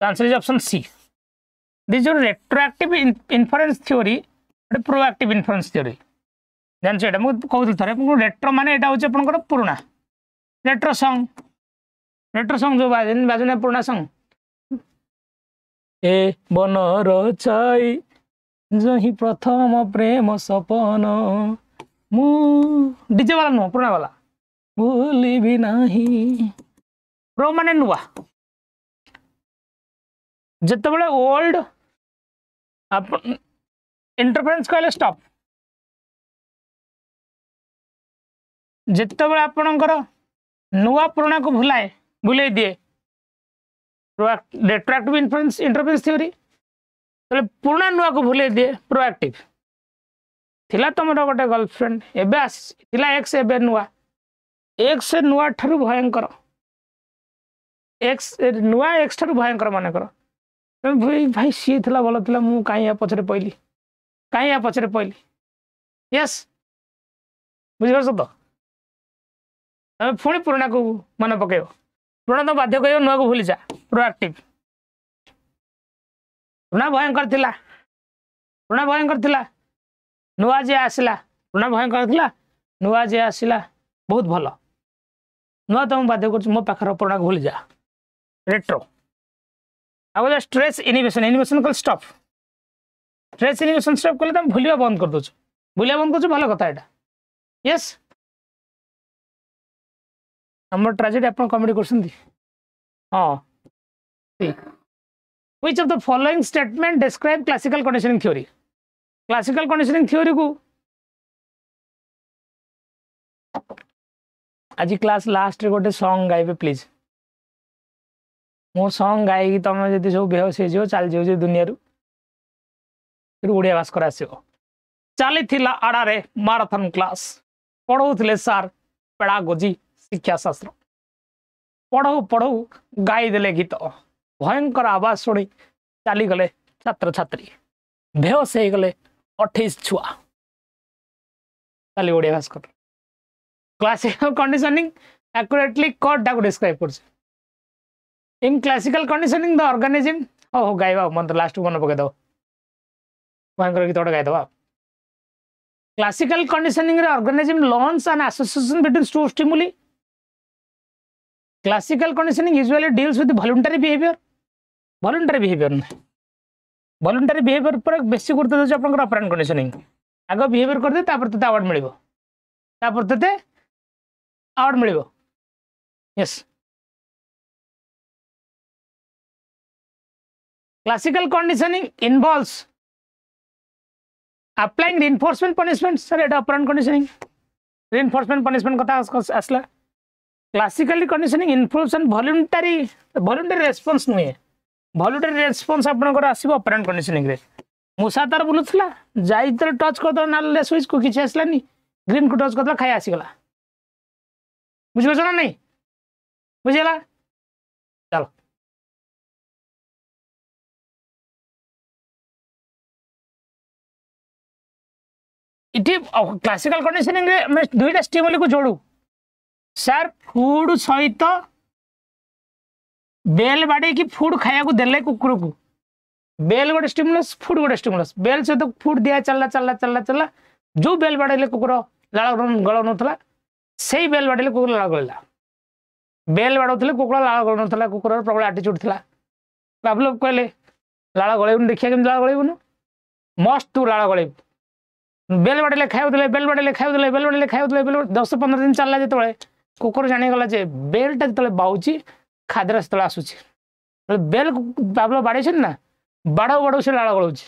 The answer is option C. This जो रेट्रोएक्टिव इन्फरेंस थ्योरी और प्रोएक्टिव इन्फरेंस थ्योरी जान से एटा मु कहउल थरे रेट्रो माने एटा होचे आपनकर पुराना रेट्रो सॉन्ग जो बाजने पुराना सॉन्ग ए बनर छाई जही प्रथम प्रेम सपन मु डीजे वाला नो पुराना वाला भूली भी नहीं. प्रो माने नुआ जिते बड़े ओल्ड इंटरफेरेंस कहले स्टॉप जिते बड़े आपणकर नुआ पुराणा को भुलाई दिए रेट्रोएक्टिव इंटरफेरेंस थ्योरी तो पुराणा नुआ को भुलाई दिए प्रोएक्टिव थिला तुम गोटे गर्लफ्रेंड एवं एक्स एवं नुआ एक्स नुआ ठारू भयंकर एक्स नुआ एक्स ठारू भयंकर मन कर भाई सी थी भल थी मुझे कहीं पचरे पहली कहीं पचरे पहली यस बुझिपार तो तुम पुणी पुराणा को मन पकड़ पुराणा तो बाध्य कह नुआ को भूली जा प्रोएक्टिव पुराणा भयंकर थिला पुराणा भयंकर थिला नुआ जे आसला पुराणा भयंकर थिला नुआ जे आसला बहुत भल नुआ तुम बाध्य कर मो पाखर पुराणा को भूली जा रेट्रो आगे स्ट्रेस इनिवेशन इनिवेशन कल स्टॉप स्ट्रेस इनिवेशन स्टॉप कले तुम भूलिया बंद कर दो भूलिया बंद कर भल कथा एटा यस हमर ट्रेजेडी अपन कमेडी करछन हां which of the following statement describe classical conditioning theory classical conditioning theory को आज क्लास लास्ट रे गोटे सॉन्ग गाइबे प्लीज मो सॉन्ग गाई तुम जदि सब बेहोश हो चल जाओ दुनिया फिर ओडिया भास्कर आसो चली आड़े माराथन क्लास पढ़ाऊे सार पेडागोजी शिक्षा शास्त्र पढ़ऊ पढ़ऊ गाई देले गीत भयंकर आवाज शुणी चली गले छात्र छात्री बेहोश हो गले 28 छुआ चली Odia Bhaskar classical conditioning accurately chorda को डिस्क्राइब कर in classical conditioning the organism हो गाइबा मंत्र लास्ट मन पकड़ दो भयंकर गीत गाई दवा क्लासिकल कंडीशनिंग रे organism learns an association between two stimuli classical conditioning usually deals with voluntary behaviour नहीं वॉलंटरी बिहेवियर पर बेसी गुरुत्व देछ आपनकर ऑपरेंट कंडीशनिंग आगो बिहेवियर कर दे तापर तते अवार्ड मिलिबो yes classical conditioning involves applying reinforcement punishment sir एटा ऑपरेंट कंडीशनिंग रिइंफोर्समेंट पनिशमेंट कथा आसला classically conditioning influence and voluntary response नुहे वॉलंटरी रेस्पॉन्स आपनकर आसीबो ऑपरेंट कंडीशनिंग रे मुसा तार बुलुथला जाई तर टच कर दो नाले स्विच को किछ आसलानी ग्रीन को टच करला खाई आसी गला बुझिबो ना नहीं बुझिला चलो इठी क्लासिकल कंडीशनिंग रे हम दुईटा स्टिमुली को जोड़ू सर फूड सहित बेल बाड़े की फूड खाया को देले कुकुर को बेल गोटे स्टिमुलस फूड गोटे स्टिमुलस बेल सहित फूड दिया चलला जो बेल बाड़े कुकुर लाल गल नथला से बेल बाड़े कुकुर लाल गला बेल बाड़ौले कुकुर लाल गल नथला कुकुर प्रबल आटिट्यूड थिला पावलोव कहले लाल गलेबुन देखिया केम लाल गलेबुन मस्त तू लाल गलेबु बेल बाड़े खाइबो देले बेल बाड़े खाइबो देले बेल बाड़े खाइबो देले बेल 10-15 दिन चलला जेतबे कुकुर जानी गला जे बेलटा जेतबे बाउची खाद्य स्थल आसुची बेल पावलोव बाड़े छन ना बाड़ो से लाल गलौची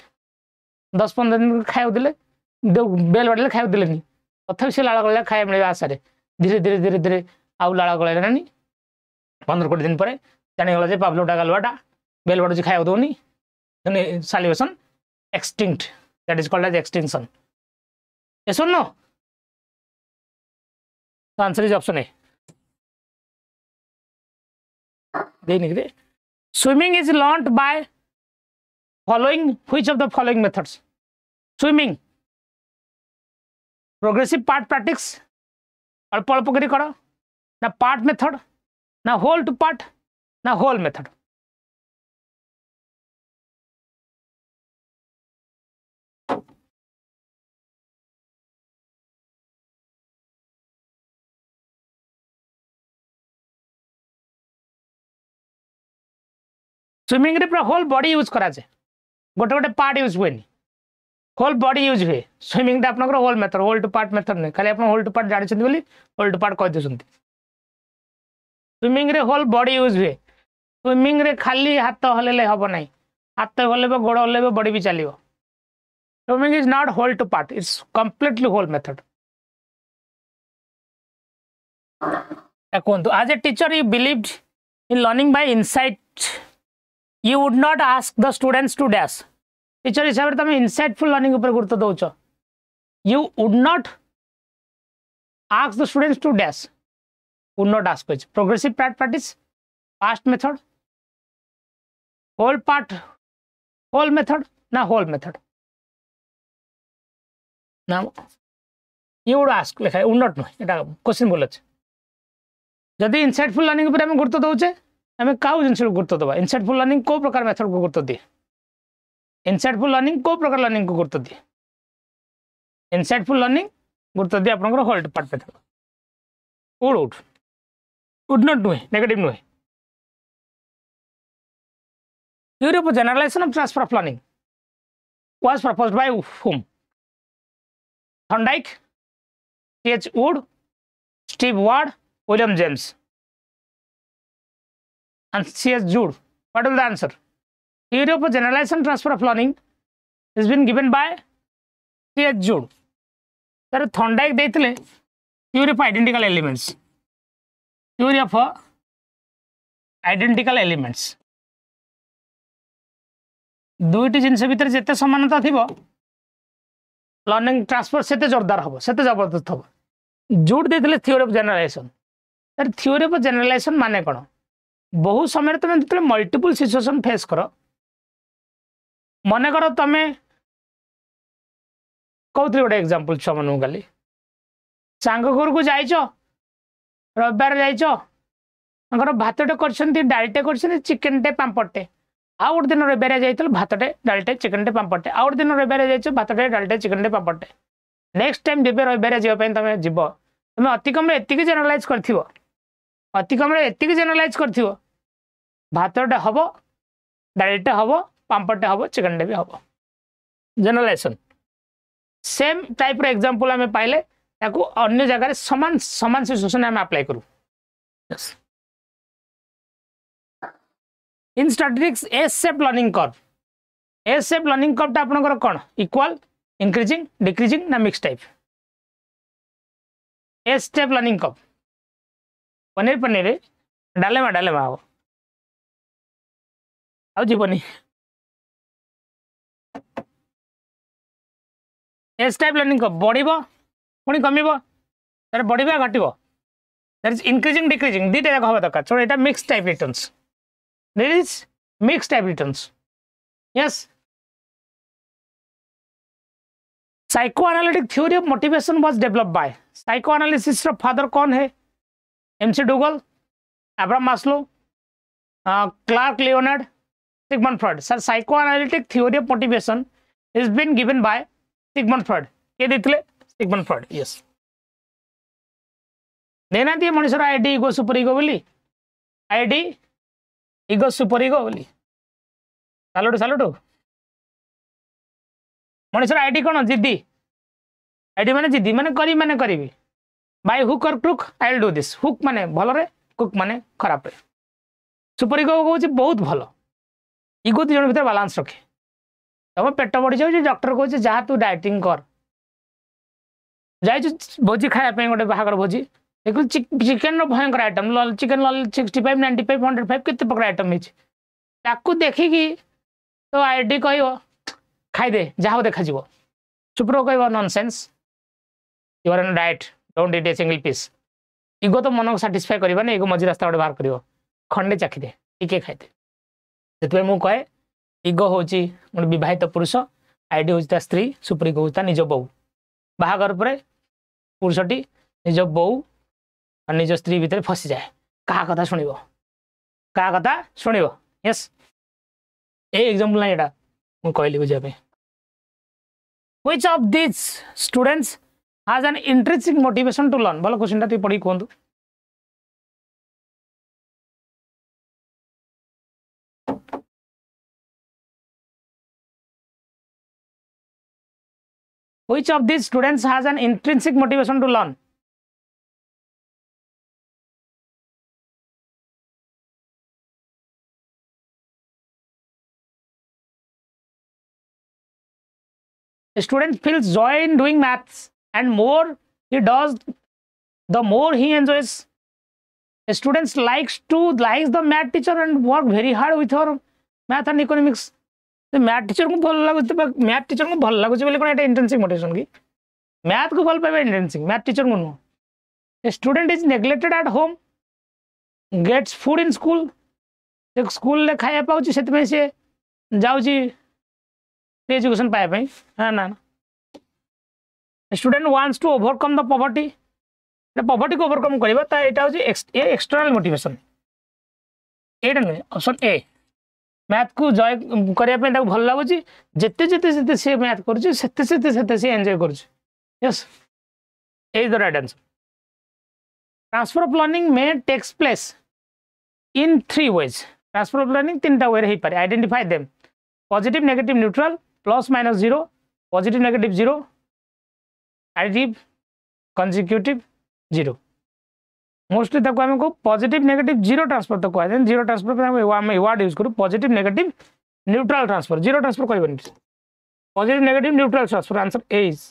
10-15 दिन खाइबो देले बेल बाड़े खाइबो देलेनी तथापि से लाल गला खाइबा मिले आशा रे धीरे धीरे धीरे धीरे आउ लाल गला नानी 15-20 दिन पर जानी गला जे पावलोवटा गलवाटा बेल बाड़ो खाइबो दोनी then salivation extinct that is called as extinction yes or no the answer is option A swimming is learnt by following which of the following methods swimming progressive part practice अल्प अल्प करी करो ना part method ना whole to part ना whole method swimming रे पूरा whole body use करा जाए गोटे गोटे पार्ट यूज हुए होल बॉडी यूज हुए स्विमिंग आपन whole method whole to part method नहीं खाली आप होल टू पार्ट जानते बोली होल टू पार्ट कह दे स्विमिंग रे होल बॉडी यूज हुए स्विमिंग रे खाली हाथ हलेले हम ना हाथ हल्लेब गोड़ हल्लेब बॉडी भी चलो swimming is not whole to part it's completely whole method कहतु आज a teacher you believed in learning by insight you would not ask the students to dash teacher हिसाब से तुम इनसाइटफुल लर्निंग ऊपर गुरुत्व दौच you would not ask the students to dash would not ask progressive part practice past method whole method ना whole method ना you would ask लिखा would not नुहे एटा क्वेश्चन बोल अच्छे जदि इनसाइटफुल लर्निंग ऊपर आम गुरुत्व दौचे आम क्या जिन गुरुत्व दबा इनसाइटफुल लर्निंग को प्रकार मेथड को गुरुत्व दिए इनसाइटफुल लर्निंग को प्रकार लर्निंग को गुरुत्व दिए इनसाइटफुल लर्निंग गुरुत्व दिए आपंकर hold part method would not नुहे नेगेटिव नुहे theory of generalization of transfer of learning was proposed by whom Thorndike C.H. Wood Steve Ward William James and C.S. Jude what will the answer theory of generalization transfer of learning has been given by C.H. Jude sir Thorndike देइथिले theory of identical elements theory of identical elements दुईटी जिनस भितर जिते समानता थी learning transfer से जोरदार हम से जबरदस्त हम जोड़ देते theory of generalisation sir theory of generalisation माने कौन बहु समय तुम जो मल्टीपल सिचुएशन फेस कर मन कर तुम कौन गोटे एग्जांपल छुआ मन काली सांग घर को जाइच रविवार जाइच भातटे कर डालटे कर चिकेन टे पांपड़टे आउ गोटे दिन रविवार जाइए भातटे डालटे चिकेन पांपड़टे आउ गोटे दिन रविवार जाइए भातटे डालटे चिकेन पांपड़टे नेक्स्ट टाइम जब रविवार जावाई तुम जीव तुम अति कम एति जेनरलाइज कर अति कम एति जेनरलाइज कर भातटे हम डालटे हम पांपड़टे हम चिकेन भी हम जेनरलाइजेशन सेम टाइप एग्जांपल आम पाइले अन्य जगह समान समान सिचुएशन आम अप्लाई करूँ in statistics S shape learning curve आपनकर कौन इक्वल इंक्रीजिंग डिक्रीजिंग ना mix type S shape learning curve पनीर पनीर डालेमा हो आउ जीवनी एस टाइप लर्निंग कर्व बढ़िबो पुणी कमिबो तार बढ़िबा घटिबो दैट इज इंक्रीजिंग डिक्रीजिंग दुईटा जाक हवा दरकार छोड़ एटा mix type returns there is mixed type returns yes psychoanalytic theory of motivation was developed by psychoanalysis ro father कौन है MC Dougall Abraham Maslow Clark Leonard Sigmund Freud sir psychoanalytic theory of motivation has been given by Sigmund Freud के देथिले Sigmund Freud yes देना दिए मनुष्य ID इगो super इगो बोली ID इगो super इगो बोली सालुटू मनुष्य आईडी कौन जिद्दी आईडी माने जिद्दी माने करी बाय हुक और crook I will do this hook माने भल रे कुक माने खराब रे सुपर इगो कहूँ बहुत भल इगो दुई जन भर बालांस रखे तुम पेट बढ़ी जाऊँ डॉक्टर कहूँ जहाँ तू डाइटिंग कर जाइए भोजी खायापी गोटे बाहर भोजी देखो चिकेन भयंकर आइटम चिकेन 65 95 105 केते प्रकार आइटम है देखिकी तो आईडी कह खाईदे जहाँ देखा सुप्रो कह nonsense you are an diet don't eat a single piece ego तो मन को साटिस्फाई करवानी इगो मझी रास्ता गोटे बाहर कर खंडे चाखीदे टिके खाईदे से मुझे कहे इगो हूँ गोटे बहित पुरुष आईडी हूँ स्त्री सुपर इगो हूँ निज बो बाहागर पर पुरुषटी निज बो और निज स्त्री भितर फसी जाए क्या कथा शुण यस ए एग्जांपल ना यहाँ मुझे कहली बुझापी which of this students has an intrinsic motivation to learn भल क्वेश्चन टी पढ़ी कहतु Which of these students has an intrinsic motivation to learn? A student feels joy in doing maths, and more he does, the more he enjoys. A student likes the math teacher and work very hard with her math and economics. The math teacher को भल लागु math teacher को भल लागु बोले कोन एटा intrinsic motivation की math को भल पाबे इंट्रिंसिक math teacher को no. A student is neglected at home, gets food in school. एक स्कूल ले खाया पाउची सेत में से जाउची एजुकेशन पाए पे हां ना. Student wants to overcome the poverty. Poverty को ओवरकम करबा ता एटा होची एक्सटर्नल मोटिवेशन. एटा नै ऑप्शन ए मैथ को जॉय करिया पे ता भल लागुची जत्ते जत्ते जत्ते से मैथ करची सेते सेते सेते से एन्जॉय करची. Yes A is the right answer. Transfer of learning may takes place in 3 ways. Transfer of learning 3टा वे रही पारे. Identify them. Positive negative neutral plus minus 0 positive negative 0 additive consecutive 0. Mostly तक आम को positive negative 0 transfer तक कहते हैं. 0 transfer पे आम वर्ड यूज करूँ positive negative neutral transfer. 0 transfer कहबनी positive negative neutral transfer. Answer A is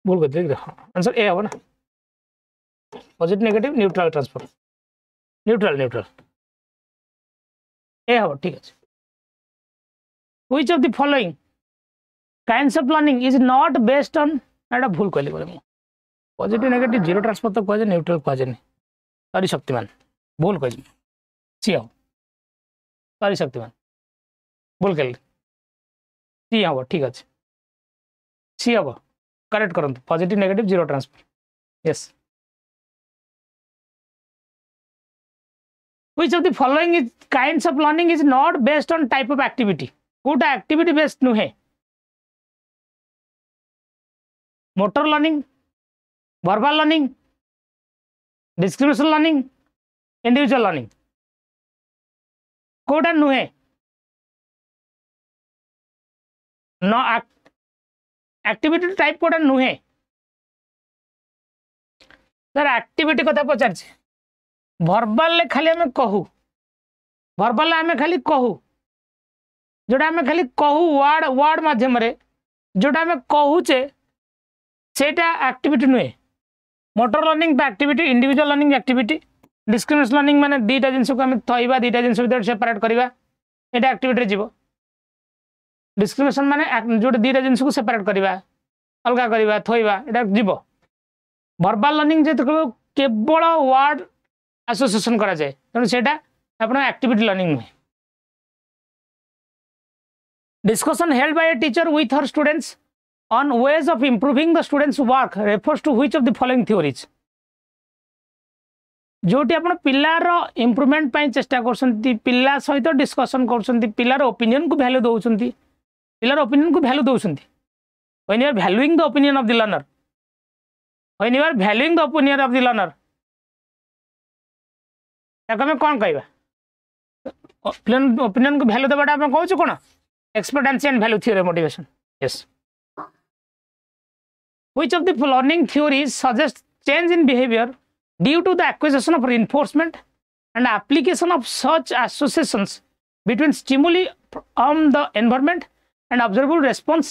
भूल कर आंसर ए हम ना positive negative neutral transfer. Neutral A हम ठीक है. Which of the following kinds of learning is not based on एटा भूल कहली बोले पॉजिटिव नेगेटिव 0 ट्रांसफर तो कहे न्यूट्रल कहे नहीं. सॉरी शक्तिमान भूल कहली. सी हम सॉरी शक्तिमान भूल कहली. सी हम ठीक अच्छे. सी हम करेक्ट करंतु positive negative 0 transfer. Yes. Which of the following is kinds of learning is not based on type of activity. कोटा एक्टिविटी बेस्ड नुहे. Motor learning, verbal learning, discrimination learning, individual learning. कोटा नुहे. नो एक्टिविटी टाइप कोटा नुहे. Sir activity कथा पचार verbal खाली आम कहू. Verbal आम खाली कहू जोटा आम खाली कहू वर्ड वर्ड माध्यम जोटा आम कहूचे सेटा एक्टिविटी नुहे. मोटर लर्निंग तो activity. Individual learning activity. Discrimination learning माने दीटा जिनस को आम थईबा दीटा जिनस भीतर सेपरेट करवा एटा एक्टिविटी जीव. डिस्क्रिमिनेशन माने जो दीटा जिनस को सेपरेट करवा अलगा करवा थईबा एटा जीव. वर्बल लर्निंग जे केवल वर्ड एसोसिएशन करा जाए तेणु सेटा आपन एक्टिविटी लर्निंग नुहे. Discussion held by a teacher with her students on ways of improving the students' work refers to which of the following theories? जोटी आपण पिलार इम्प्रूवमेंट पाई चेष्टा करसंती पिला सहित डिस्कशन करसंती पिलार ओपिनियन को वैल्यू दउसंती पिलार ओपिनियन को value दउसंती. When you are valuing the opinion of the learner, when you are valuing the opinion of the learner, ताको में कोन कहबा opinion को वैल्यू देबाटा आपण कहू कोन expectancy and value theory motivation. Yes. Which of the learning theories suggests change in behavior due to the acquisition of reinforcement and application of such associations between stimuli from the environment and observable response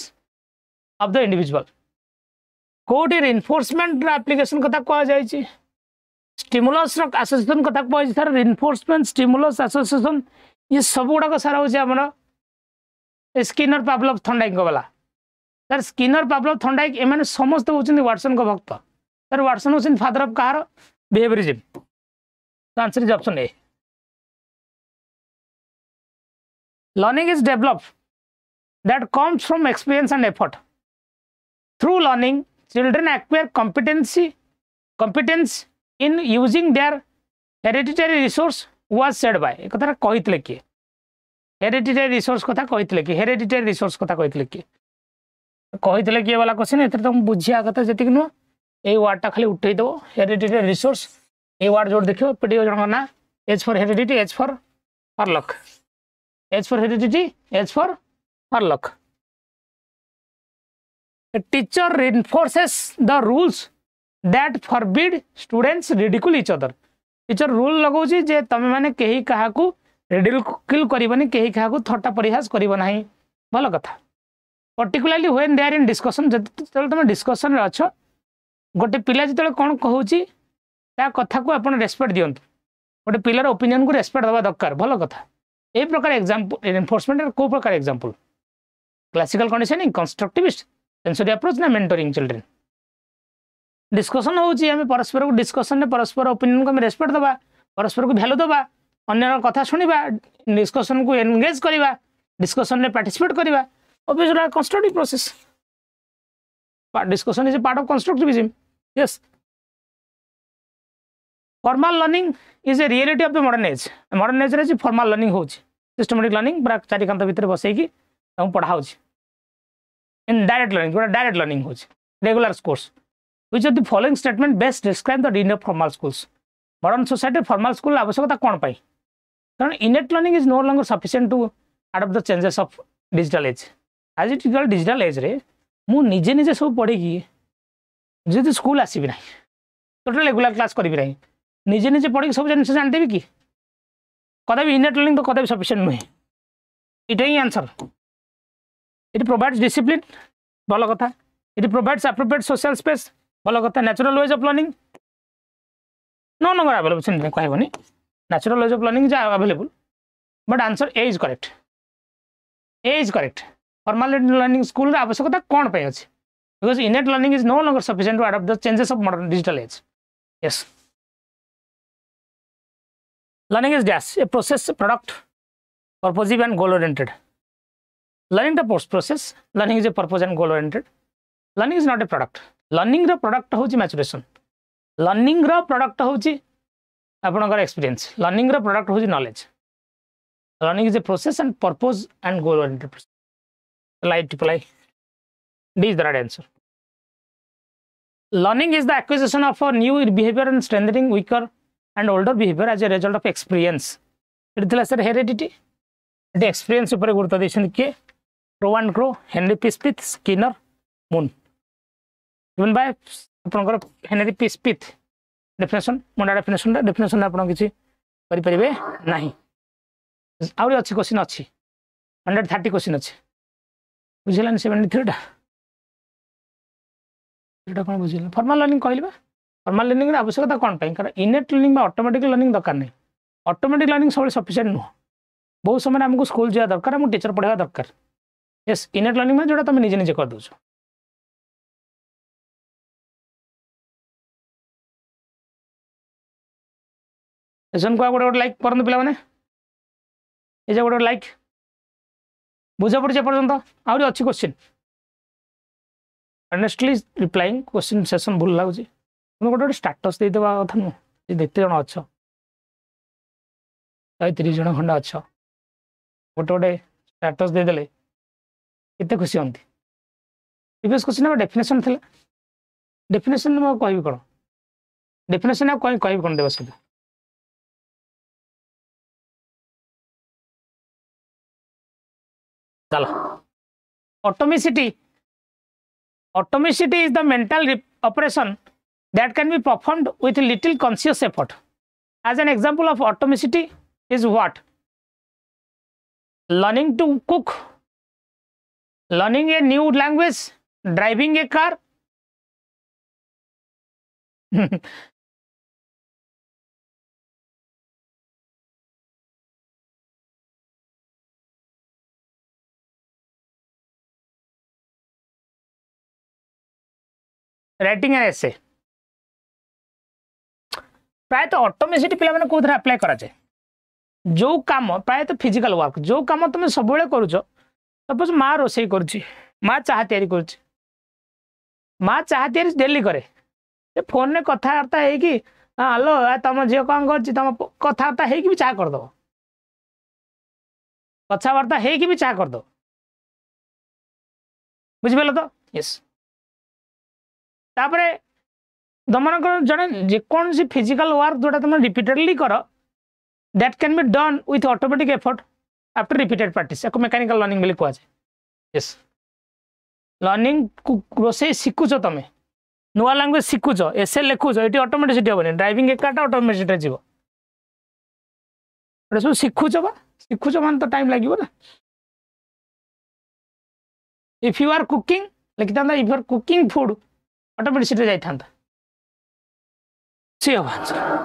of the individual? कोटी reinforcement application कथा कहा जाय छी. Stimulus association कथा कहा जाय sir. reinforcement stimulus association ये सब गुडा को सारा होचे हमर स्किनर पावलोव थॉर्नडाइक वाला. सर स्किनर पावलोव थॉर्नडाइक एमाने समस्त होचंदी वाटसन को भक्त. सर वाटसन होचंदी फादर ऑफ कार behaviourism. The answer is option A. Learning is developed that comes from experience and effort. Through learning children acquire competence in using their hereditary resource was said by. एक कथा कहितले कि hereditary resource कथा कहितले कि hereditary resource कथा कहितले कि वाला question एथरे तुम बुझिया कथा जेतिक नो ए वर्डटा खाली उठै दो. हेरिडिटरी रिसोर्स ए वर्ड जोड़ देखियो पीडीओ जण ना H for heredity H for luck. H for heredity H for luck. A teacher reinforces the rules that forbid students ridicule each other. Teacher rule लगाउची जे तमे माने केही काहाकू रिडिक्यूल करबनी केही काहाकू थट्टा परिहास करबो नाही. भल कथा. Particularly when they are in discussion जो तुम डिस्कशन रे अच्छो गोटे पिला जो कौन कहूँ ता कथा को आप रेस्पेक्ट दिंतु गोटे पिलार ओपिनियन को रेस्पेक्ट दवा दरकार भल कथा ए प्रकार एग्जांपल एनफोर्समेंट को प्रकार example classical conditioning constructivist sensory approach ना मेंटरिंग चिल्ड्रेन डिस्कशन होची हमें परस्पर को डिस्कशन में परस्पर ओपिनियन को रेस्पेक्ट दवा परस्पर को वैल्यू दवा अन्य कथा शुणा डिस्कशन को एंगेज करवा डिस्कशन में पार्टिसिपेट करवा obviously constructive process discussion is a part of constructivism yes formal learning is a reality of the modern age रे formal learning होची systematic learning पूरा चारि कांत भीतर बसई की हम पढ़ा होची in direct learning होची regular course which of the following statement best describe the need of formal schools modern society formal school आवश्यकता कोन पाई कारण innate learning is no longer sufficient to adapt the changes of digital age आज digital age रे मु निजे निजे सब पढ़ी कि स्कूल आसबि ना टोटल रेगुलर क्लास करी ना निजे निजे पढ़ी सब जिन जानते कि कदा भी इनेट लर्निंग तो कदा भी सफिशिएंट नुहे इटा ही आंसर इट प्रोवाइड्स डिसिप्लिन भल कथा it provides appropriate social space भल कथा natural ways of learning no longer available से कहबनी natural ways of learning is available but answer A is correct formal learning school आवश्यकता कौन पे अछि because innate learning is no longer sufficient to adapt the changes of modern digital age yes learning is dash a process product purposive and goal oriented learning the process learning is a purpose and goal oriented learning is not a product learning row product होची maturation learning रो product होची आपनकर experience learning रो product होची knowledge learning is a process and purpose and goal oriented process triple I. D is the right answer. Learning is the acquisition of a new behavior and strengthening weaker and older behavior as a result of experience. It is heredity. The experience super gurta देशन के Crow and Crow, Henry P. Smith, Skinner, Moon. Given by आपनकर Henry P. Smith definition, Mona definition आपन किछि करि परिबे नाही. आउरी अछि क्वेश्चन अछि 130 क्वेश्चन अछि बुझिलान 73 टा एटा कोन बुझिला फॉर्मल लर्निंग कहलिबा फॉर्मल लर्निंग रे आवश्यकता कोन पई कारण इनेट लर्निंग बा ऑटोमेटिक लर्निंग दरकार नै ऑटोमेटिक लर्निंग सब सफिशिएंट नो बहुत समय हमको स्कूल जा दरकार हम टीचर पढ़ावा दरकार यस इनेट लर्निंग में जोटा तुम निजे निजे कर दोछ सेशन को गोटे लाइक करन पिला माने ए जे गोटे लाइक बुझा पड़े पर्यंत आहरी अच्छी question honestly replying question session भूल लगुच तुम गोटे स्टाटस दे देवा कथा नु देखते जन अच्छ 30 जन खंडा अच्छ गोटे गोटे स्टाटस दे देले केते खुशी होंती प्रीवियस क्वेश्चन में डेफिनेशन थिला डेफिनेशन में कहबी कोन डेफिनेशन कहबी कोन देबा सब चलो atomicity is the mental operation that can be performed with little conscious effort. As an example of automicity is what? Learning to cook, learning a new language, driving a car. Writing an essay प्रायतः automaticity पिला माने कोथरा apply करा जाय जो काम प्रायतः physical work जो काम तुम सब बेले करूछ सपोज माँ रोसई करुच्ची माँ चाह तैयारी करुच्ची माँ चाह तैयारी डेली करे फोन में कथबार्ता है कि हाँ हेलो तुम झील कौन कर तुम कथबार्ता है कि भी चाह करद कथबार्ता है कि भी चाह करद बुझिपाल तो यस तापरे तुम जड़े जेकोसी फिजिकल वर्क जोटा तुम रिपीटेडली कर that can be done with automatic effort after repeated practice या मेकानिकल लर्निंग बोली कहुए यस लर्निंग रोसे शिखुच तुम नुआ लैंग्वेज शिखुच एसे लिखुच ये ऑटोमेटिसिटी हेनी ड्राइविंग एक ऑटोमेटिसिटी जीव सब शिखुच मान तो टाइम लगे ना इफ यू आर कुकिंग लिखि था if you are cooking food automatically जाई था C answer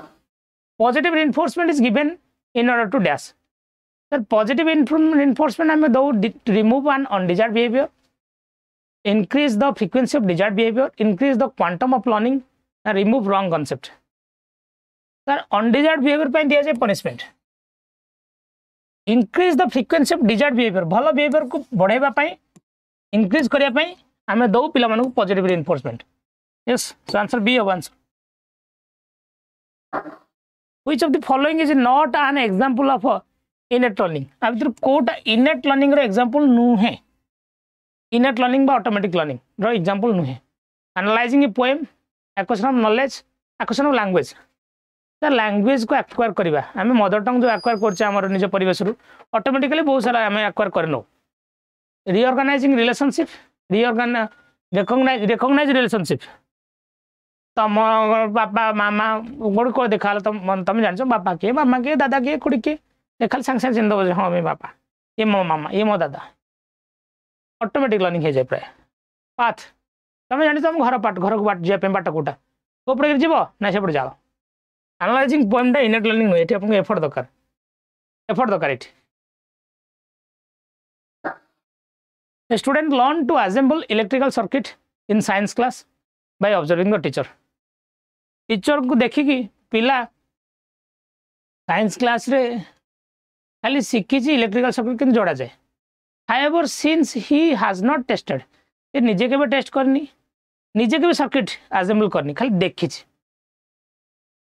positive reinforcement is given in order to dash sir positive reinforcement हमें दो remove an undesired behaviour increase the frequency of desired behavior increase the quantum of learning and remove wrong concept sir undesired behavior पे दिया जाए punishment increase the frequency of desired behavior भलो behavior को बढ़ाइबा पई increase करिया पई हमें दो पिला मानक positive reinforcement yes so answer B of answer which of the following is not an example of a innate learning अब तो कोटा innate learning रो example नु है innate learning by automatic learning row example नु है analyzing a poem acquisition of knowledge acquisition of language sir language को acquire करवा आम mother tongue जो एक्वायर कर निज परिवेश ऑटोमेटिकली बहुत सारा आम एक्वायर करनो रिऑर्गेनाइजिंग रिलेशनशिप रिकॉग्नाइज रिलेशनशिप तुम बापा मामा गोड़ को देखा तुम जान बापा के मामा के दादा के खुड़ी के देखा सांगे सांगे चिन्ह दे हाँ मे बापा ये मो मामा ये मो दादा ऑटोमेटिक लर्निंग हो जाए प्राय पाथ तुम जान तुम घर पाठ घर को बाट जाए बाट कोटा कोपड़े जीव ना सेपटे जाओ एनालाइजिंग पोएम टा इनेट लर्निंग नुहे आपको एफर्ट दरकार ये student learn to assemble electrical circuit in science class by observing the teacher को देखिकी पिला साइंस क्लास रे खाली शिखी इलेक्ट्रिकल सर्किट के जोड़ा जाए however since he has not tested ये निजे के टेस्ट करनी निजे के सर्किट असेंबल करनी खाली देखी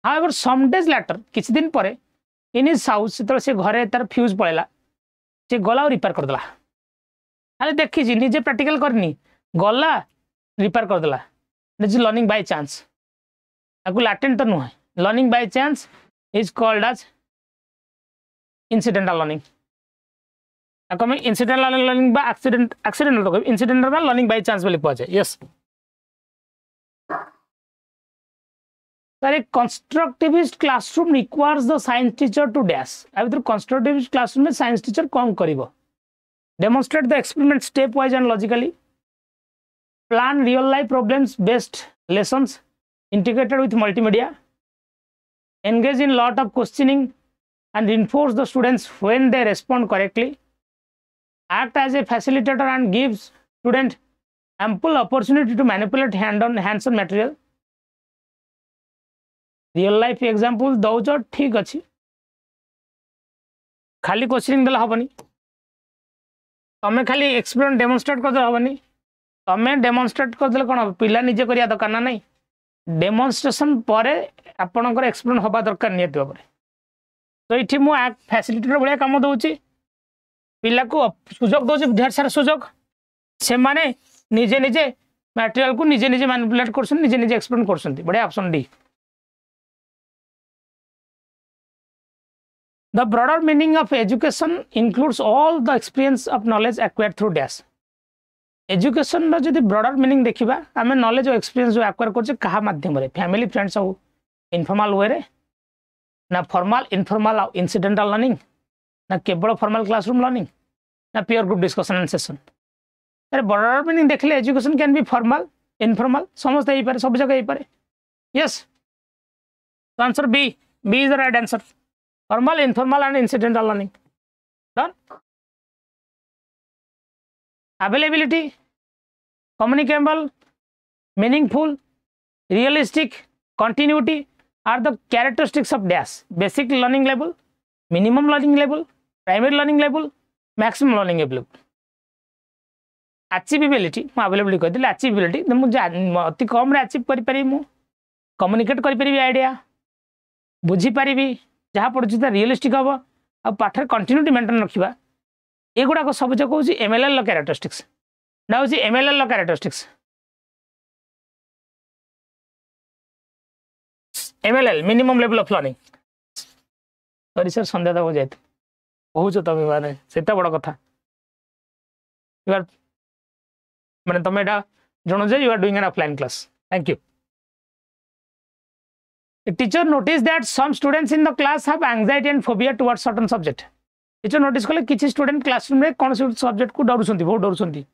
हाउएवर सम डेज लेटर किसी दिन पर इन हिज हाउस से घरे तार फ्यूज पड़ेगा से गला और रिपेयर करदेला खाली देखी निजे प्रैक्टिकल करनी गला रिपेयर करदेला this is learning by chance आपको लाटेंट तो नुहे learning by chance is called as incidental learning आपको मैं इनसीडेंटल लर्निंग बा एक्सीडेंटल तो इनसीडेंटल बा लर्निंग बाय चांस बोली कह जाए यस सर एक constructivist classroom requires the science teacher to dash अब कंस्ट्रक्टिविस्ट क्लासरूम में साइंस टीचर कौन करिवो demonstrate the experiment step wise and logically plan real life problems based lessons integrated with multimedia engage in lot of questioning and reinforce the students when they respond correctly act as a facilitator and gives student ample opportunity to manipulate hands-on material real life example दौच ठीक अच्छी खाली questioning देला हबनी तमें खाली experiment demonstrate कर हबनी तमें demonstrate कर देले कोन पिला निजे करिया दरकार ना नहीं डेमोन्स्ट्रेशन पर आपणकर एक्सपेरिमेंट हवा दरकार नियत भाव तो ये मुझे फैसिलिटेटर भाया कम दूसरी पिला को सुजोग दूसरी ढेर सारा सुजोग से माने निजे निजे मटेरियल को निजे निजे मैनिपुलेट कर निजे निजे एक्सपेरिमेंट कर बढ़िया option D The broader meaning of education includes all the experience of knowledge acquired through dash. Education रो जदि broader meaning देखिबा आमे knowledge और experience जो acquire करछे कहा माध्यम रे फैमिली फ्रेंड्स हो इनफॉर्मल वे रे ना फॉर्मल इनफॉर्मल और इनसिडेंटल लर्निंग ना केवल फॉर्मल क्लासरूम लर्निंग ना peer group discussion and session अरे broader meaning देखले education can be formal informal समस्त ही पारे सब जगह ही पारे यस तो answer B is the right answer formal informal and incidental learning done availability communicable meaningful realistic continuity are the characteristics of dash basic learning level minimum learning level primary learning level maximum learning level achievability मैं availability कह दिले achievability मुझे अति कम रे achieve करि पारि मु communicate करि पारि आइडिया बुझी पारि जहाँ पढ़ुची रियलिस्टिक हम आ पाठर कंटिन्यूटी मेंटेन रखा एगुड़ा सब जगह हूँ एमएलएल कैरेक्टरिस्टिक्स ना हूँ MLL characteristics MLL minimum level of learning sorry sir Sandhya देव जाए कहूच तुम माने से बड़ कथा यू आर माने तुम यहाँ जन जे you are doing an offline class thank you A teacher noticed that some students in the class have anxiety and phobia towards certain subject. Teacher notice कले किछि student classroom रे कोन सब्जेक्ट को डरुसंती बहुत डरुसंती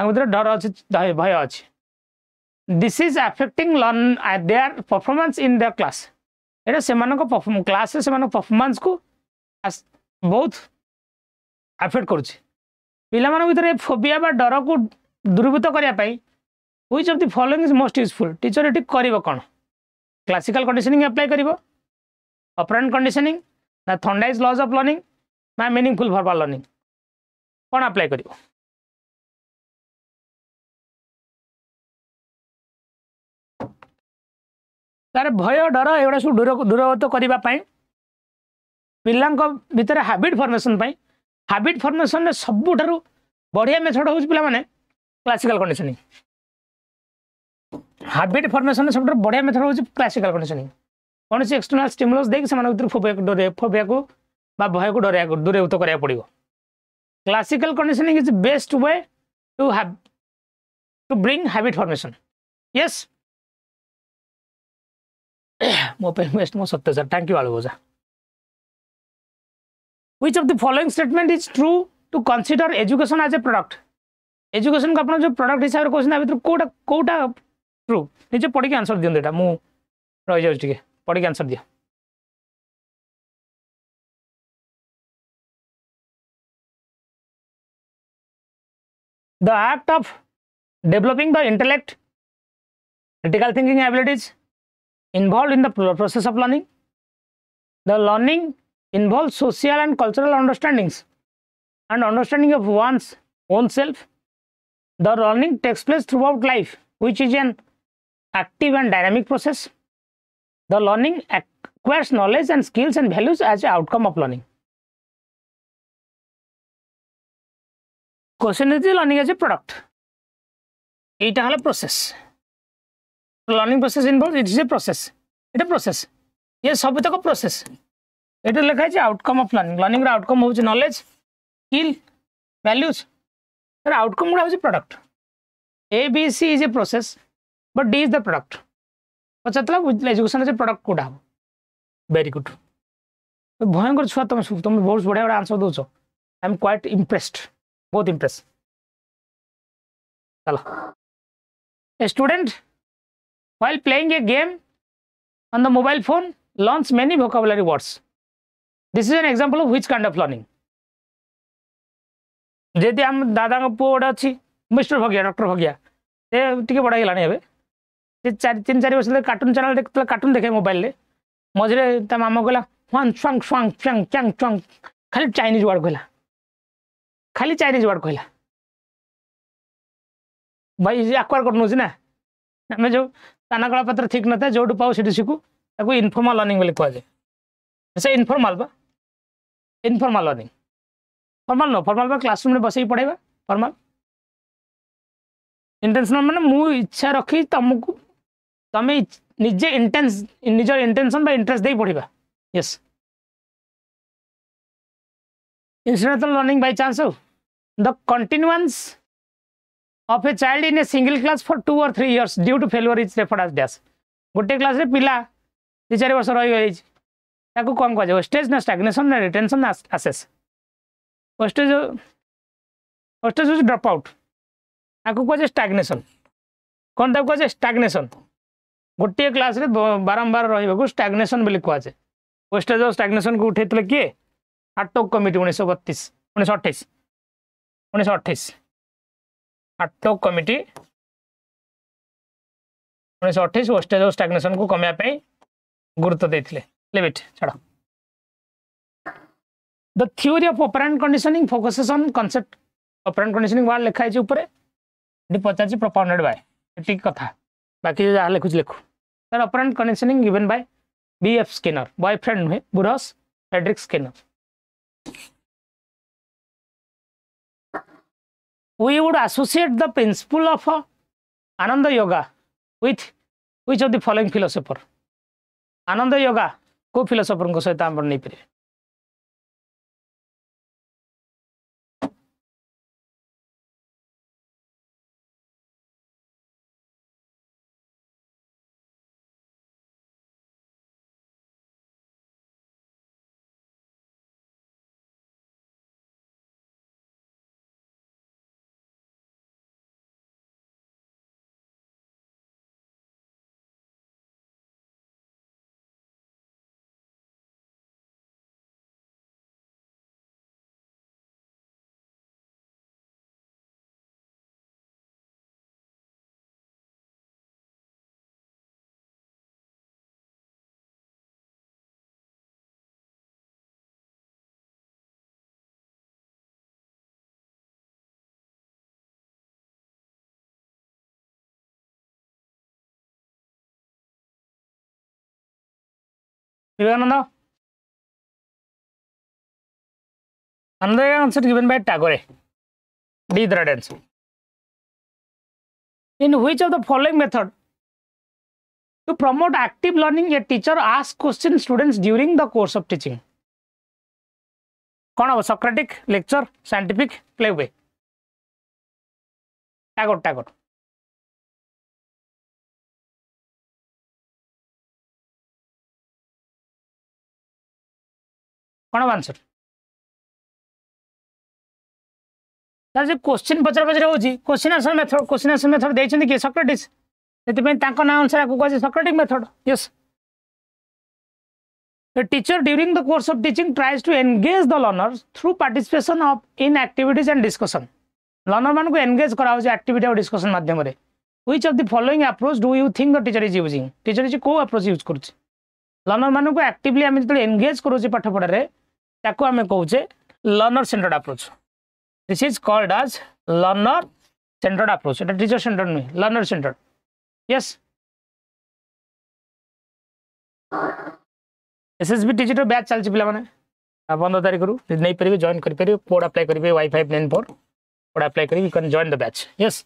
भीतर डर अच्छी भय अच्छी this is affecting learn their performance in their class एटा से क्लास से परफॉर्मेंस को बहुत अफेक्ट करुच्ची पिला भीतर फोबिया बा डर को दूरीभूत करने which of the following is most useful teacher ये कर कौन क्लासिकल कंडीशनिंग अप्लाई कर ऑपरेंट कंडीशनिंग ना थंडाइज लॉज ऑफ लर्निंग ना मीनिंगफुल वर्बल लर्निंग कौन अप्लाई कर तार भय डर एगुड़ा सब दूरभूत करने पिला भितर हैबिट फॉर्मेशन में सबुठारु बढ़िया मेथड हूँ पिला माने क्लासिकल कंडीशनिंग हैबिट फॉर्मेशन में सब बढ़िया मेथड हूँ क्लासिकल कंडीशनिंग कौन सी एक्सटर्नल स्टिमुलस देख से फोबिया को भय को डर दूरीभूत करा पड़ो classical conditioning is best way to bring habit formation yes मो पेन वेस्ट मो सत्य सर थैंक यू आलू बोझा Which of the following statement is true to consider education as a product? Education को जो product हिसाब से क्वेश्चन भीतर कोटा ट्रू निजे पढ़ के आंसर दियो एटा मु रह जाउ ठीक पढ़ के आंसर दियो The act of developing the intellect, critical thinking abilities involved in the process of learning. The learning involves social and cultural understandings and understanding of one's own self. The learning takes place throughout life, which is an active and dynamic process. The learning acquires knowledge and skills and values as an outcome of learning. Question is learning as a product. It is a process. Learning process involves it is a process. It is a process. Yes, सब तक process. ये लिखा है outcome of learning learning outcome हूँ knowledge skill values तर outcome गुड़ा हूँ product A B C is a process but D is the product पचार एजुकेशन प्रोडक्ट कौटा हम वेरी गुड भयंकर छुआ तुम तुम बहुत बढ़िया बड़ा आंसर दौच आई एम क्वाइट इम्प्रेस्ड बहुत इम्प्रेस चलो a student while playing a game on the mobile phone learns many vocabulary words this is an example of which kind of learning जदि आम दादा पुओ गोटे अच्छी मिस्टर भगिया डॉक्टर भगिया से बड़ा है तीन चार वर्ष कार्टून चैनल देखते कार्टून देखे मोबाइल मझे मामा कहला ह्वांग स्वांग स्वांग फ्यांग च्यांग च्वांग खाली चाइनीज वर्ड कहला खाली चाइनीज वर्ड कहला भाई आक्वार कर ना आम जो ताना पत्र ठीक न था जो पाओ सीटी शिखु इनफॉर्मल लर्निंग बोली कहुए से इनफॉर्मल बा informal learning formal no formal बा क्लासरूम में बसई पढ़ेगा फॉर्मल इंटेंशनल माने मु इच्छा रखी तुमको तमें निजे निजर इंटेंशन बा इंटरेस्ट दे पढ़ा yes instrumental learning by chance the continuance of a child in a single class for 2 or 3 years due to failure is referred as dash गोटे क्लास रे पिला 2-4 वर्ष रही गई ताकू कौन कह वेस्टेज ना स्टैग्नेशन ना रिटेंशन ना आसेस वेस्टेज वेस्टेज हूँ ड्रप आउट आपको कहे स्टैग्नेशन कौन ताकू कहे स्टैग्नेशन गोटे क्लास रे बारंबार रही स्टैग्नेशन बोली कहुए वेस्टेज ऑफ स्टैग्नेशन को उठे किए Hartog committee 1928 Hartog committee 1928 wastage of stagnation को कमाया गुरुत्व देते लिमिट छाड़ the theory of operant conditioning focuses on concept operant conditioning word लिखा है ऊपर पचार प्रोपाउंडेड बाय ठीक कथा बाकी जहाँ लिखुच लिखु sir operant conditioning given by B.F. Skinner boyfriend नुहे Burrhus Frederic Skinner we would associate the principle of Ananda Yoga with which of the following philosopher Ananda Yoga को फिलोसोफर को सहित नहीं पारे Vivekananda. Another answer given by Tagore. D the right answer. In which of the following method to promote active learning a teacher asks question students during the course of teaching? कौन हो? Socratic, lecture, scientific, playway. Tagore. कौन हो answer? जो question पचर पचर होची question answer method देइछन्ती कि Socrates सेति पे ताको ना अनुसार को कहै Socratic method. Yes. The teacher during the course of teaching tries to engage the learners through participation in activities and discussion. Learner मान को engage करा हो activity और discussion माध्यम रे. Which of the following approach do you think the teacher is using? Teacher is को approach use करूची? Learner मान को actively आमे जतले engage करूची पाठ पढा रे ताको आमे कहूचे learner centered approach. This is called as learner centered approach. It is teacher centered नहीं, learner centered. Yes. SSB TGT batch चलछि पिला माने 15 तारिख रु नहीं परिबे जॉइन करि परिबे कोड अप्लाई करिबे Y594 कोड अप्लाई करि you can join the batch. Yes.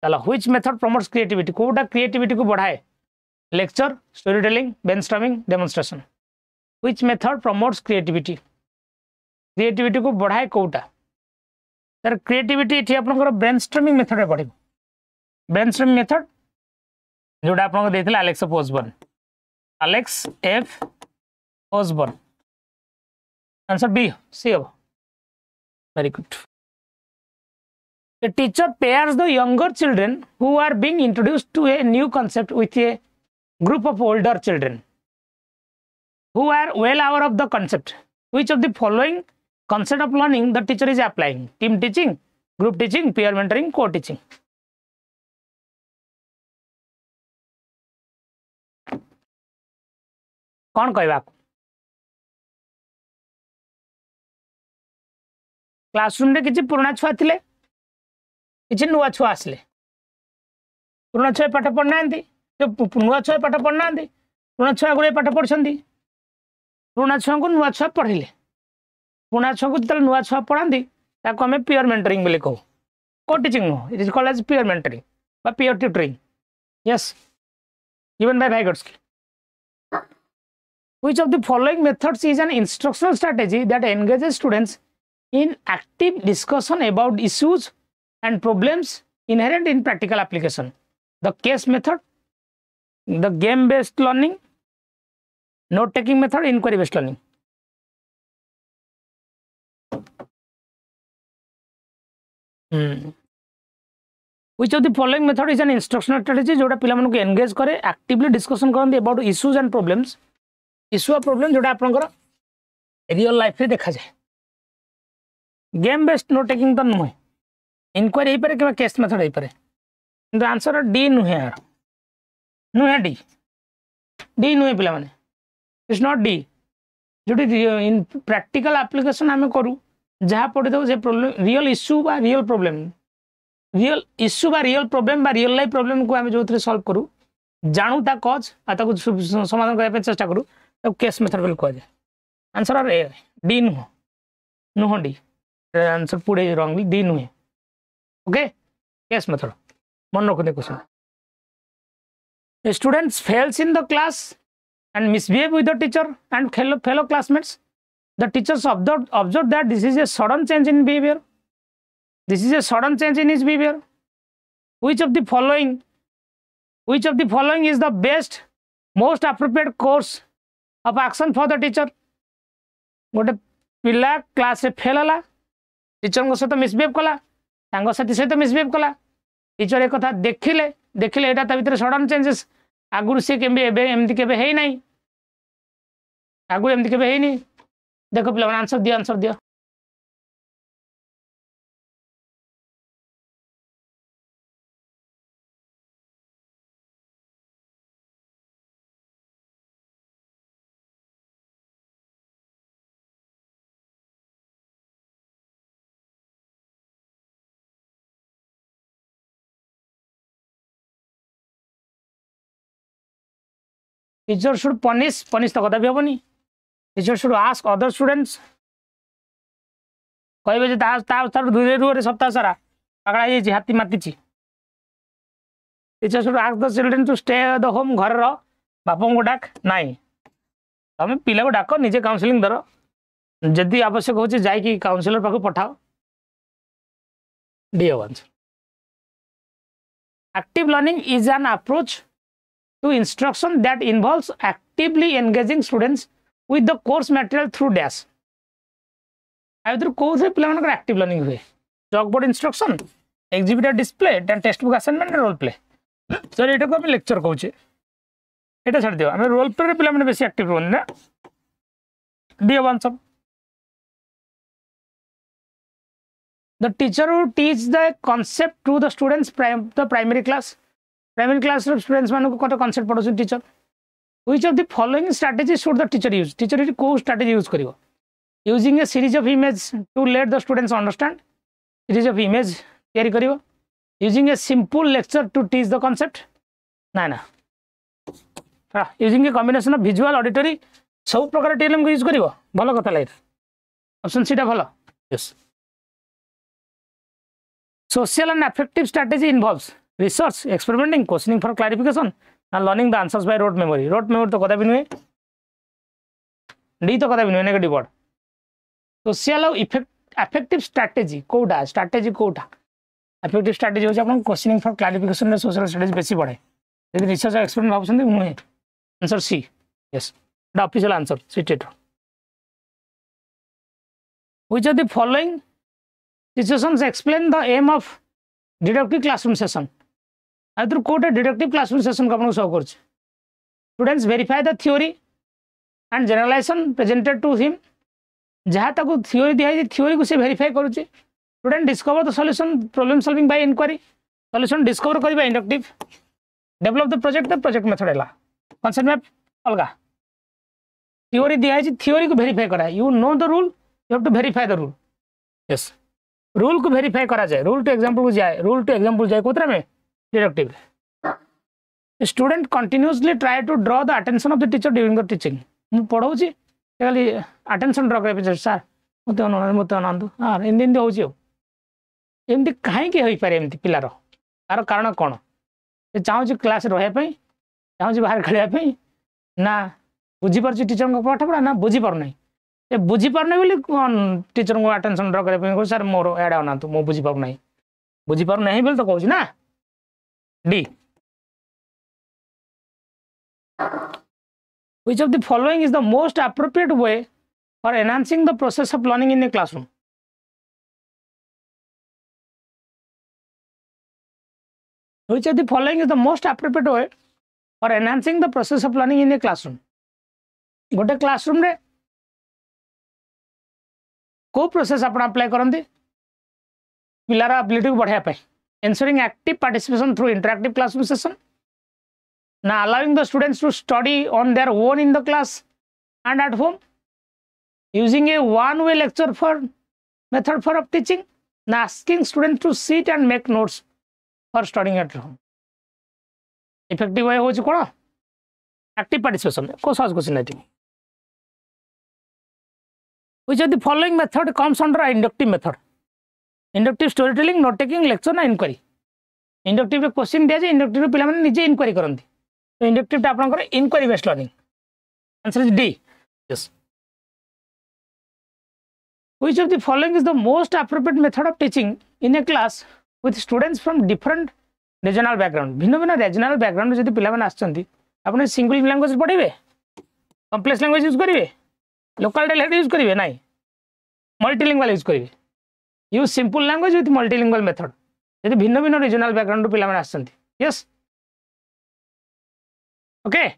चलो व्हिच मेथड प्रमोट्स क्रिएटिविटी? कोडा क्रिएटिविटी को बढ़ाए? Lecture, story telling, brainstorming, demonstration. Which method promotes creativity? Creativity को बढ़ाए कोडा? सर क्रिएटिविटी एठी आपनकर ब्रेनस्टॉर्मिंग मेथड रे बढ़िबो. ब्रेनस्टॉर्मिंग मेथड जोडा आपन देथिला Alex ओसबर्न. Alex F. Osborne. Answer B. C. Very good. The teacher pairs the younger children who are being introduced to a new concept with a group of older children who are well aware of the concept. Which of the following concept of learning the teacher is applying? Team teaching, group teaching, peer mentoring, co-teaching. कौन कहवा? Classroom रे किछि पुराना छुआ थिले, किछि नुआ छुआ आसले. पुराना छुआ पाठ पढ़ना तो नुआ छुआ पाठ पढ़ना पुराना छुआ गुड़े पाठ पढ़छन्ती. पुराना छुआ को नुआ छुआ पढ़िले. पुराना छुआ को जतल नुआ छुआ पढ़ांती ताको हमें पीयर मेंटरिंग बोले कहू. को teaching no, it is called as peer mentoring बा peer tutoring. Yes. Given by Vygotsky. Which of the following methods is an instructional strategy that engages students in active discussion about issues and problems inherent in practical application? The case method, the game-based learning, note-taking method, inquiry-based learning. Which of the following method is an instructional strategy जोड़ा पिला मानू को engage करे actively discussion करते about issues and problems? Issue problem जोड़ा आपनकर real life रे देखा जाए. गेम बेस्ड नोट टेकिंग तो नुहे. इनक्वारी पारे कि केस मेथड हो पारे. किंतु आंसर डी नुहे. यार नुहे डी नुहे पिला माने. It's not D. जोटी इन प्रैक्टिकल एप्लीकेशन आमे करू जहा पड़ी दो से प्रॉब्लम रियल इश्यू बा रियल प्रॉब्लम बा रियल लाइफ प्रॉब्लम को आमे जोथरे सॉल्व करू जानू ता कॉज आ ताको समाधान करबा पे चेष्टा करू तो केस मेथड बोल कह जाए. Answer are A. डी नुह डी. आंसर पूरे रॉन्गली डी नुहे. ओके. केस मेथड मन रखते question. Students fails in the class and misbehave with the teacher and fellow classmates. The teachers observe that this is a sudden change in behavior. This is a sudden change in his behavior. Which of the following is the best, most appropriate course of action for the teacher? गोटे पिला class रे fail हला, teacher को सहित misbehave कला, सांग साथी सहित मिसबिहेव कला. टीचर एक कथा देखिले एटा ता भीतर सडन चेंजेस. आगुर से केबे एबे एमती केबे हेई नाही. आगुर एमती केबे हेई नहीं. देखो पिला आंसर दियो. टीचर शुड पनिश तो कदा भी हेनी teacher should ask other students कहे दूरे रुहे सप्ताह सारा पकड़ा जाइए हाथी माति teacher should ask the children to stay the home घर बापा को डाक नाई तुम पिला को डाक निजे काउंसलिंग दर जदि आवश्यक हो जाकि काउंसिलर पाख पठाओ D answer active learning is an approach to instruction that involves actively engaging students with the course material through dash कौन से पे एक्टिव लर्निंग हुए chalkboard instruction exhibitor display text book assignment role play sir ये आम lecture कहे ये छाड़ दियो आम रोल प्ले पे बेस एक्टिव रोनी ना D answer the teacher who teach the concept to the students the primary class students मान को कॉन्सेप्ट पढ़ाऊँ teacher which of the following strategy should the teacher use teacher को strategy use करिवो using a series of images to let the students understand series of image तैयारी करिवो using a simple lecture to teach the concept ना ना using a combination of visual auditory सब प्रकार TLM को use करिवो भलो कथा light option C टा भलो yes social and affective strategy involves research experimenting questioning for clarification and learning the answers by rote memory तो कदा भी नुए डी तो कदा भी नुए नेगेटिव वर्ड सोशल और अफेक्टिव स्ट्रैटेजी कोटा अफेक्टिव स्ट्रैटेजी हो अपन questioning for clarification social strategy बेसी पड़े यदि रिसर्च और एक्सपेरिमेंट भावुं नुहे answer C yes the official answer CTET which of the following situations explain the aim of deductive classroom session आदर कोटे डिडक्टिव क्लासरूम सेशन को आपन शो कर students verify the theory and generalization presented to him जहाँ तक theory दिखाई theory को से वेरीफाई करुच्चे student discover the solution problem solving by inquiry solution discover करबा inductive develop the project method है कॉन्सेप्ट मैप अलग थ्योरी दिखाई थ्योरी को वेरीफाई करा you know the rule you have to verify the rule yes rule को verify करा जाए rule to example जाए कोतरा में deductive student continuously try to draw the attention of the teacher during the teaching मु पढ़ाऊँ खाली अटेंशन ड्र कर सार मत अनातु हाँ एमती होमती कहीं हो पारे एमती पिलार तार कारण कौन से चाहूँ क्लास रही चाहूँ बाहर खेलवाई ना बुझीपार टीचर पाठ पढ़ा ना बुझीपार ना बुझीपार बोली टीचर को अटेंशन ड्र कर सार मोर एडे अनातु मो बुझीपार ना बोली तो कहूँ ना D Which of the following is the most appropriate way for enhancing the process of learning in a classroom? Which of the following is the most appropriate way for enhancing the process of learning in a classroom? गोटे classroom रे को process आपण apply करंती पिलार ability को बढ़ाया पाई ensuring active participation through interactive classroom session now allowing the students to study on their own in the class and at home using a one-way lecture for method for teaching now asking students to sit and make notes for studying at home effective way होची कोन active participation को सहज question है which of the following method comes under inductive method inductive storytelling note taking lecture ना inquiry inductive question दिया जाए inductive पिला माने निजे inquiry करंती तो इंडक्टिव आपनकर inquiry based learning answer is D yes which of the following is the most appropriate method of teaching in a class with students from different regional background भिन्न भिन्न regional background जदि पिला माने आछंती आपन single language पढ़ेबे complex language use करिवे local dialect use करिवे नाही मल्टीलिंगुअल यूज करिवे use simple language with multilingual method जदि भिन्न भिन्न रीजनल बैकग्राउंड पिला माने आछंती yes Okay,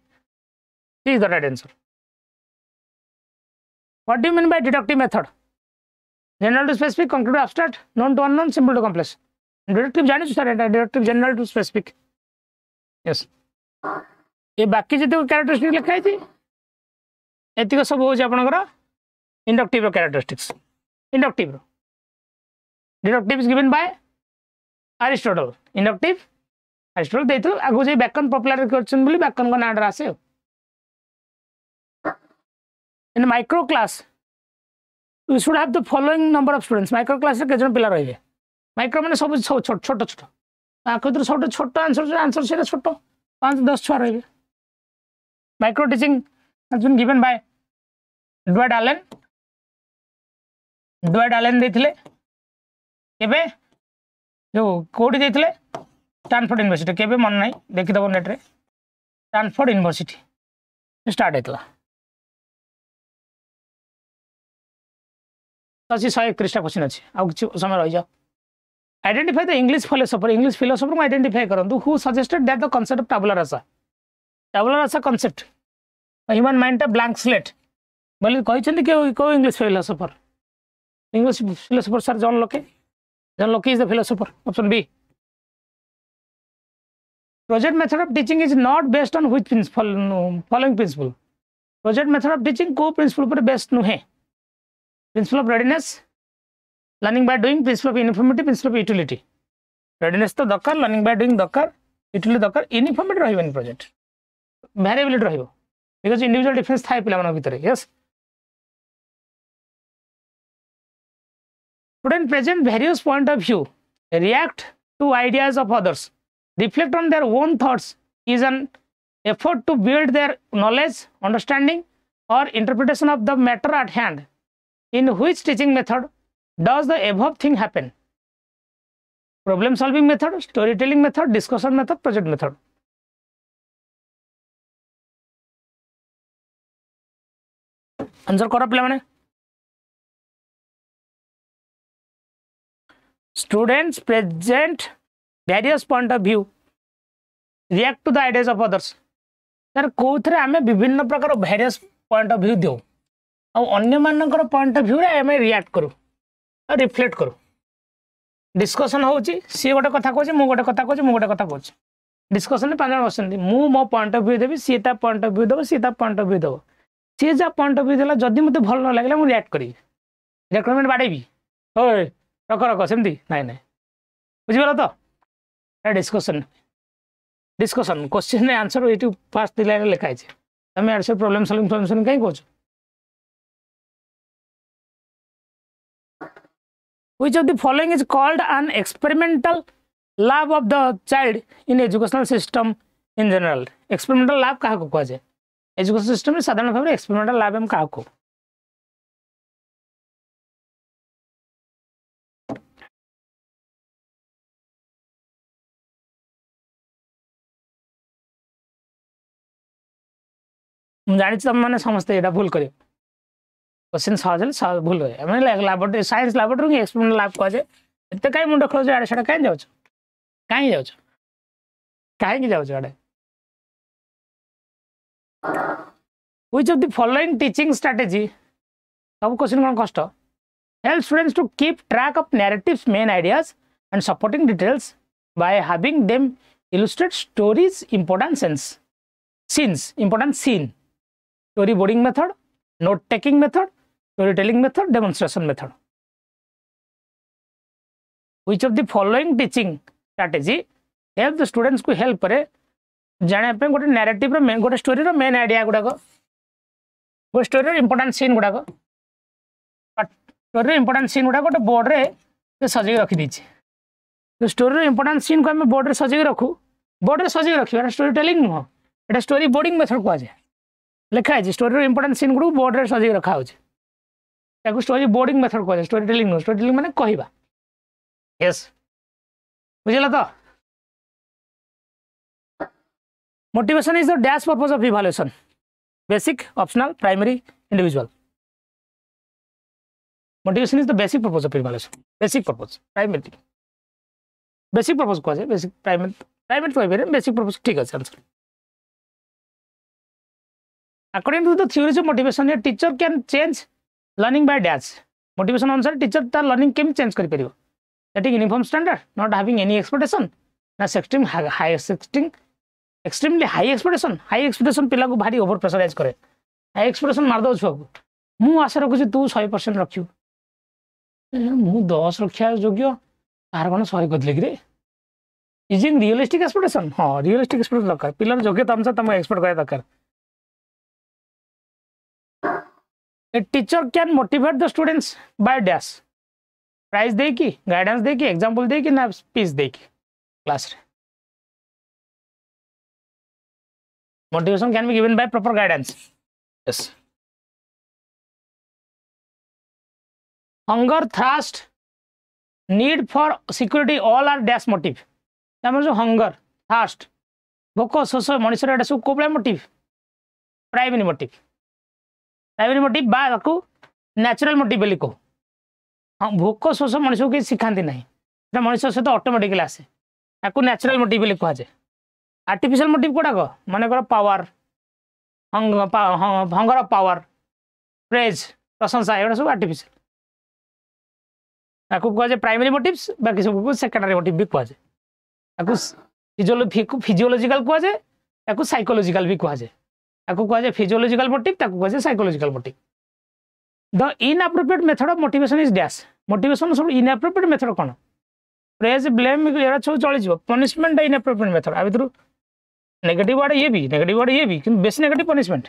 this is the right answer. What do you mean by deductive method? General to specific, concrete to abstract, known to unknown, simple to complex. Deductive जाने sir deductive general to specific. Yes. ये बाकी जितने characteristics लिखा है एतिक सब हो आपनकर inductive characteristics inductive deductive is given by Aristotle inductive Aristotle देइथु आगु जे व्याकरण पॉपुलर क्वेश्चन बोली व्याकरण को नाडर आसे in micro class you should have the following number of students micro class रे केजन पिला रहिबे माइक्रो माने सब छोट छोट छोट आखिर सब छोट आंसर से छोट 5-10 छुआ रहिबे micro teaching has been given by डुआर्ट आलेन देथिले केबे जो कोडी देथिले स्टैनफोर्ड यूनिवर्सिटी केबे मन नाही देखि दबो नेट रे स्टैनफोर्ड यूनिवर्सिटी स्टार्ट हेतला 131 क्वेश्चन अछि आ किछ समय रहि जा आइडेंटिफाई द इंग्लिश फिलोसोफर को आइडेंटिफाई करंतु who suggested that the concept of tabula rasa concept human mind blank slate बोले कहते कि को English philosopher sir John Locke is the philosopher option B project method of teaching is not based on which following principle project method of teaching को principle पर based नुहे principal of readiness learning by doing principle of uniformity principle of utility readiness तो दरकार learning by doing दरकार utility दरकार uniformity रहइबनी project variability रहइबो because individual difference थाए पिला मन भीतर yes student present various point of view react to ideas of others reflect on their own thoughts is an effort to build their knowledge understanding or interpretation of the matter at hand in which teaching method does the above thing happen problem solving method storytelling method discussion method project method answer करो पिला माने students present various point of view react to the ideas of others sir कोथरे आमे विभिन्न प्रकार various point of view देउ आ अन्य मानकर point of view रे आमे react करू आ रिफ्लेक्ट करू डिस्कशन होची सी गोटे कथा कहूची मु गोटे कथा कहूची मु गोटे कथा कहूची डिस्कशन में 5 जन बसंती मु मो point of view देबी सी ता point of view देबो सी ता point of view देबो सी जा point of view देला जदी मते भल न लागला मु रिएक्ट करी रिकमेंड बाडेबी ओए रख सेमती नाही नाही बुझिबला तो डिस्कशन क्वेश्चन ने आंसर ये फास्ट दी लाइन लिखा है तुम आंसर प्रॉब्लम सॉल्विंग कहीं कहूँ which of the following is called an experimental lab of the child in educational system in general experimental lab क्या कह जाए एजुकेशन सिस्टम में साधारण भाव में एक्सपेरिमेंटल लैब हम क्या को जानी तुम मैंने समझते ये भूल कर क्वेश्चन सहज भूल हुए मैंने laboratory science laboratory experimental lab कह जाए एत कहीं मुंड खोल आड़े साड़े कहीं जाऊँ कहीं जाऊँ आड़े which of the following teaching strategy सब क्वेश्चन कौन कष्ट help students to keep track of narratives main ideas and supporting details by having them illustrate stories important scene story boarding method note taking method storytelling method demonstration method which of the following teaching strategy help the students को help करे जाने पे गोटे narrative रो गोटे story रो main idea गुडा को गोटे story रो important scene गुडा को story रो important scene गुडा गोटे board रे सजेई रखी दीची तो story रो important scene को हम board रे सजेई रखू board रे सजेई रखियो storytelling नुह एटा स्टोरी बोर्डिंग मेथड कह जाए लिखा है स्टोरी रो इंपोर्टेंट सीन गुड बोर्ड रे सजे रखा हो ताको स्टोरी बोर्डिंग मेथड कह जाए स्टोरी टेलिंग माने कहबा यस बुझिला तो motivation is the dash purpose of evaluation basic optional primary individual motivation is the basic purpose of evaluation basic purpose primary basic purpose कह जाए बेसिक प्राइमरी कहबे basic purpose ठीक है answer According to the theories of motivation, a teacher can change learning by dash. Motivation अनुसार teacher तार learning केम change करि परिबो. Setting uniform standard, not having any expectation, ना extremely high expectation. High expectation पिला को भारी over pressurize करे. High expectation मार दो छुआ को. मु आशा रखुची तू 100% रखियो. मु 10 रखिया योग्य तार कोन 100 कदले रे. Using realistic expectation. हां realistic expectation दरकार. पिला योग्य तमसा तम एक्सपेक्ट करे दरकार. A teacher can motivate the students by dash prize दे कि गाइडेंस दे कि एग्जांपल दे कि ना स्पीच दे कि क्लास रे motivation can be given by proper guidance yes hunger thrust need for security all are dash motive तमर जो हंगर थ्रस्ट भोक शोष मनुष्य एटा सब को मोटिव प्राइमरी मोटिव बा नेचुरल मोटिव बोली कहो हाँ भोक शोष मनुष्य को शिखाती ना मनुष्य सहित ऑटोमेटिकली आसे या नेचुरल मोटिव बोली कहुए आर्टिफिशियल मोटिव कोड़ा कह मन कर पावर हंगर पावर प्रेज प्रशंसा एगुड़ा सब आर्टिफिशियल कहुए प्राइमरी मोटिव्स बाकी सब सेकेंडरी मोटिव भी कहुए फिजियोलॉजिकल कहुए साइकोलॉजिकल भी कहुए कहुए फिजियोलॉजिकल मोटिव कहुए psychological motive the inappropriate method of motivation is dash motivation सब इनअप्रोप्रिएट मेथड कौन प्रेज ब्लेम ये सब चली पनिशमेंट इनअप्रोप्रिएट मेथड आ भर नेगेटिव वर्ड ये भी कि base negative punishment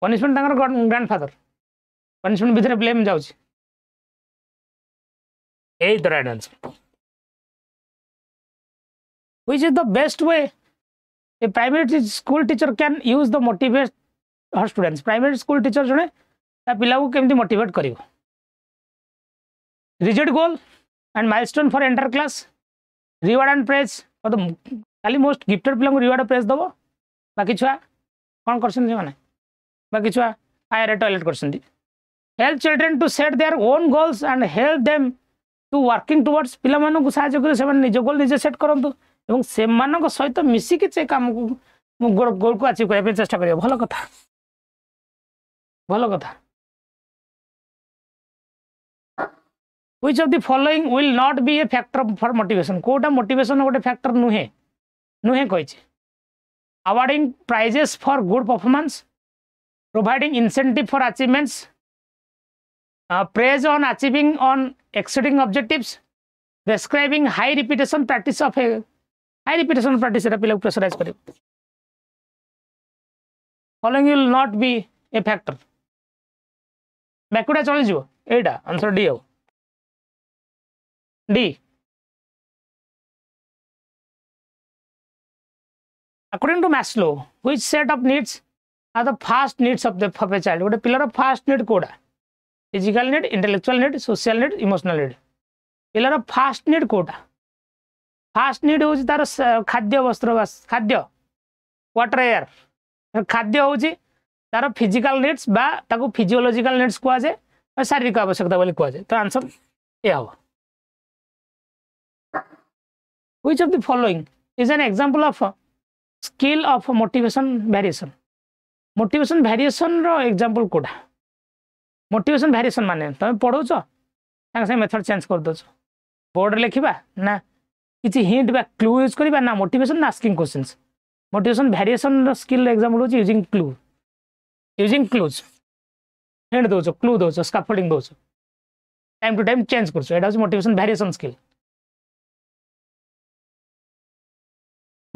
grandfather punishment भितर ब्लेम जाऊँ यही तो right answer which is the best way a primary school teacher can use the motivate her students primary school teacher जने ता पिला को केमती motivate करिवो rigid goal and milestone for entire class reward and praise for the खाली most gifted पिला को reward praise दबो बाकी छुआ कोन करछन जे माने बाकी छुआ फायर टॉयलेट करछन दी help children to set their own goals and help them to working towards पिला मानो को सहायता करे से निज गोल निजे सेट करंतु एवं से मानक सहित मिसिकी से काम को गोल को अचीव करने चेष्टा करियो भल कथा which of the following will not be a factor for motivation कोटा मोटिवेशन गोटे फैक्टर नुहे कहि awarding prizes for good performance providing incentive for achievements praise on achieving on exceeding objectives prescribing high repetition practice of a high repetition practice एटा पिला pressurise करियो following will not be a factor बैकुडा चली जिवो एटा answer D हो D according to Maslow which set of needs are the first needs of a child गोटे पिलार first need कोडा physical need intellectual need social need emotional need पिलार first need कोडा fast need हूँ तार खाद्य वस्त्र खाद्य वाटर एयर खाद्य हूँ तार फिजिकल नीड्स बा ताको फिजियोलॉजिकल नीड्स कहुए शारीरिक आवश्यकता बोली कहुए तो आंसर ये हम which of the following is an example of skill of motivation variation रो एग्जांपल कोडा मोटिवेशन वेरिएशन माने तुम पढ़ौछ संगे मेथड चेंज कर दो बोर्ड लिखा ना किसी हिंट बा क्लू यूज करबा ना मोटिवेशन ना asking questions motivation variation skill example होची यूजिंग क्लूज हिंट दोछ क्लू दोछ स्कैफोल्डिंग दोछ टाइम टू टाइम चेंज करछ एटा होची motivation variation skill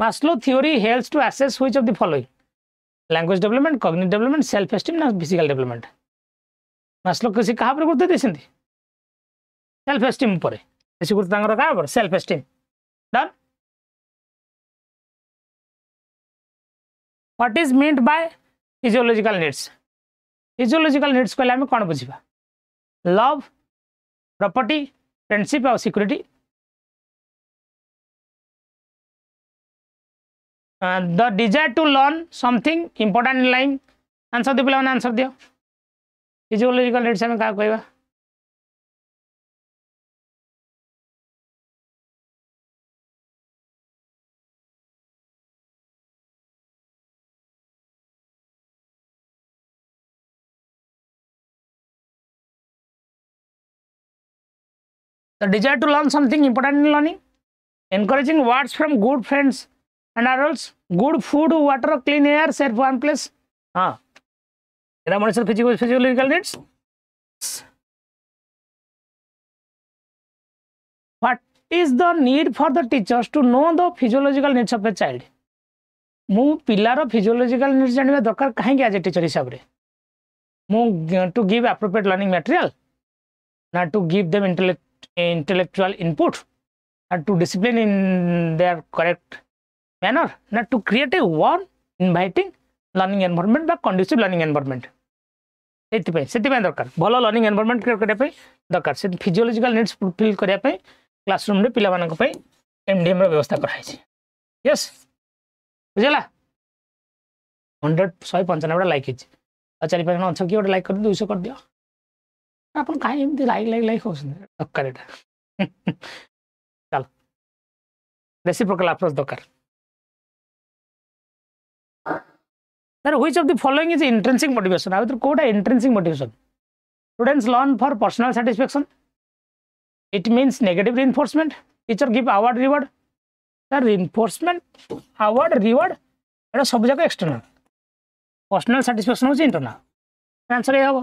Maslow theory helps to assess which of the following language development cognitive development self esteem ना physical development Maslow किसी कहा पर गुरुत्व देछंती सेल्फ एस्टीम पर बेसी गुरुत्व तांगर कहा पर self esteem done what is meant by physiological needs कहले आम कौन बुझा लव प्रॉपर्टी फ्रेंडशिप और security the desire to learn something important in life answer दियो पे आंसर दियो फिजियोलॉजिकल नीड्स आम क्या कहवा The desire to learn something important in learning, encouraging words from good friends and adults, good food, water, clean air, safe one place. हाँ, इधर हमारे sir physiological needs. What is the need for the teachers to know the physiological needs of a child? मु पिलार physiological needs जानवा दरकार कहीं आज teacher हिसाब रे to give appropriate learning material, not to give them intellectual input, not to discipline in their correct manner, not to create a warm, inviting learning environment বা conducive learning environment. ସେଥିପାଇଁ ଦରକାର ଭଲ ଲର୍ଣ୍ଣିଂ ଏନଭାୟରନମେଣ୍ଟ କ୍ରିଏଟ୍ କରିବା ପାଇଁ ଦରକାର ସେ physiological needs fulfil କରିବା ପାଇଁ କ୍ଲାସରୁମରେ ପିଲାମାନଙ୍କ ପାଇଁ ଏମଡିଏମ ର ବ୍ୟବସ୍ଥା କରାଯାଇଛି ୟେସ୍ ବୁଝିଲା 195ଟା ଲାଇକ୍ ହେଇଛି ଆଉ 4-5 ଜଣ ଅଛ କି ଗୋଟେ ଲାଇକ୍ କରି 200 କରିଦିଅ ଆପଣ କାହିଁ ଏମିତି ଲାଇକ୍ ହଉଛନ୍ତି ଦରକାର ଏଟା ଚାଲ ରେସିପ୍ରୋକାଲ ଆପ୍ରୋଚ ଦରକାର Sir, which of the following is intrinsic motivation? Now, what is intrinsic motivation? Students learn for personal satisfaction. It means negative reinforcement. Teacher give award reward. Sir, reinforcement, award reward. That is सब जगह external. Personal satisfaction is internal. Answer है वो.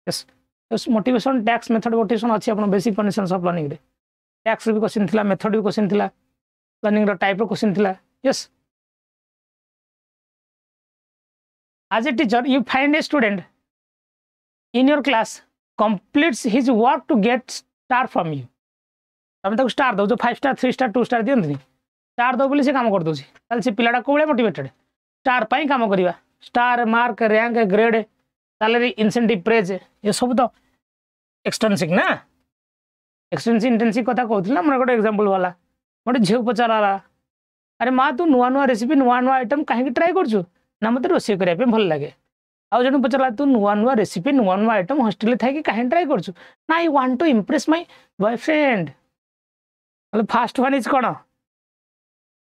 Yes. Yes. Motivation, tax, method motivation अच्छी अपना basic conditions of learning रे. Tax भी question थिला, method भी question थिला, learning रो type रो question थिला. Yes. As a teacher, you find a student in your class completes his work to get star from you. तब तक स्टार दो जो 5 स्टार 3 स्टार 2 स्टार दियंतनी स्टार दो बोली से काम कर दोसी ताले से पिलाडा कोळे मोटिवेटेड स्टार पई काम करिवा star mark rank grade salary incentive praise ये सब तो एक्सटेंसिक ना एक्सटेंसिक इंटेंसिक कथा कहउथिला मन गोटे एग्जांपल वाला गोटे झियो पचाराला अरे मां तू नुवा नुवा रेसिपी नुवा नुवा आइटम काहे ट्राई करछु ना मते रोसे करिया पे भल लागे आउ जण पचारला तू नुवा नुवा रेसिपी नुवा नुवा आइटम हॉस्टल थाई कि काहे ट्राई करछु ना I want to impress my boyfriend मतलब फर्स्ट वन इज कौन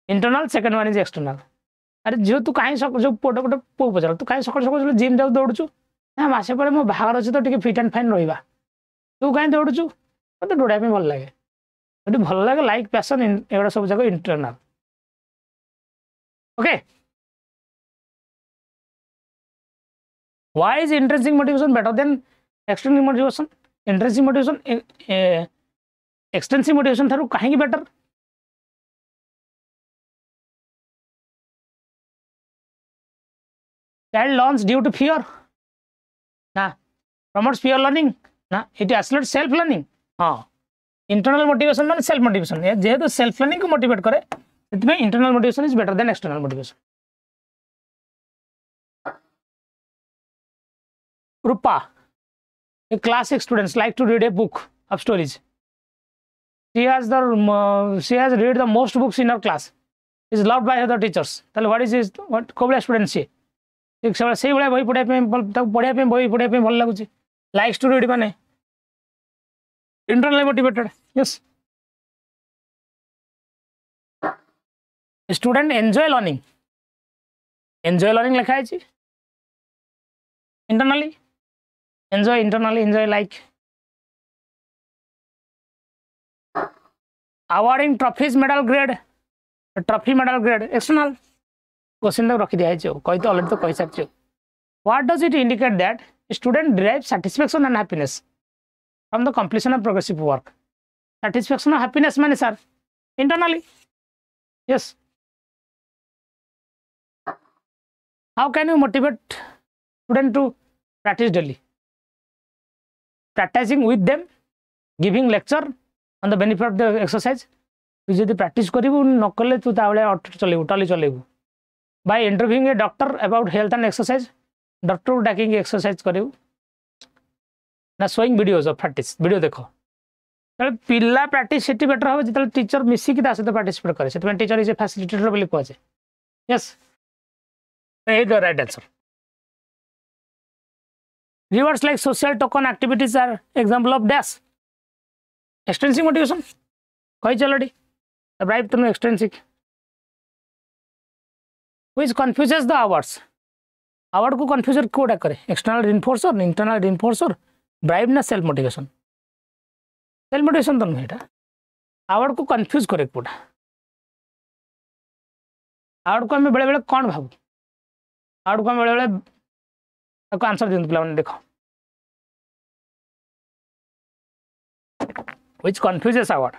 internal second one is external अरे जो तू कहीं जो पोटे पोटे पो पचार तू कहीं सकाल सकाल जिम जाऊ दौड़ू ना मसे पर मो बाहर अच्छे तो टिके फिट एंड फाइन रहा तू कहीं दौड़ू मत दौड़ा भल लगे जो भल लगे लाइक पैशन एगुड़ा सब जगह internal okay why is intrinsic motivation better than external motivation intrinsic motivation extensive motivation थारू कहीं better child learns due to fear ना प्रमोट्स फियर लर्निंग ना इट एक्सेलरेट्स सेल्फ लर्निंग हाँ इंटरनल मोटिवेशन माने self motivation जेहेतु self learning को motivate करे सेतमे internal motivation is better than external motivation रूपा a class 6 students like to read a book of stories she has read the most books in her class is loved by other teachers tell what is his what कोबला student से से बळे बही पढे पे पढे पे बही पढे पे भल लागुची लाइक्स टू रीड माने internally motivated yes student enjoy learning लिखा है internally enjoy like awarding trophies medal grade trophy medal grade external question तक रखी दिया है कही तो ऑलरेडी तो कही सकते what does it indicate that student derive satisfaction and happiness from the completion of progressive work satisfaction और हैप्पीनेस माने sir internally yes how can you motivate student to practise daily practicing with them giving lecture on the benefit of the exercise तू जदि practice करू न कले तू ताबले auto चलेबू टली चलेबू by interviewing a doctor about health and exercise doctor को डाकिंग एक्सरसाइज करू ना showing videos of practice video देखो तले पिल्ला प्रैक्टिस सेटी बेटर हो जतले टीचर मिसी कि ता सहित पार्टिसिपेट करे सेतमे टीचर इज ए फैसिलिटेटर बोली कहै छै yes A the right answer Rewards like social token activities are example of dash. Extrinsic motivation. कही चलो bribe तुम extrinsic. Which confuses the awards. Award को confuser कोड़ा करे. External reinforcer, internal reinforcer, bribe ना self motivation. Self motivation तो नहीं है. Award को confuse करे कोड़ा. Award को हमें बड़े बड़े कौन भावु. Award को हमें बड़े बड़े आपको आंसर दियंतु पिला देखो which confuses award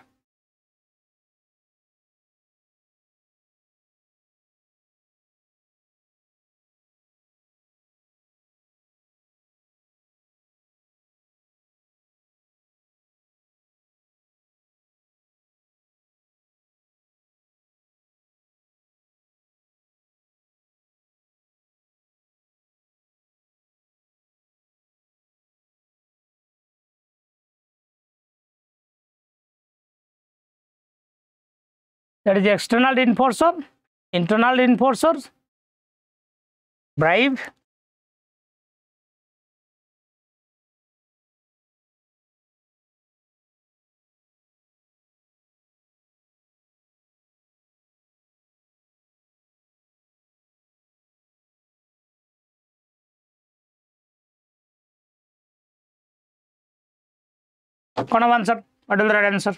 that is external reinforcer, internal reinforcers, bribe, what answer? What is the right answer?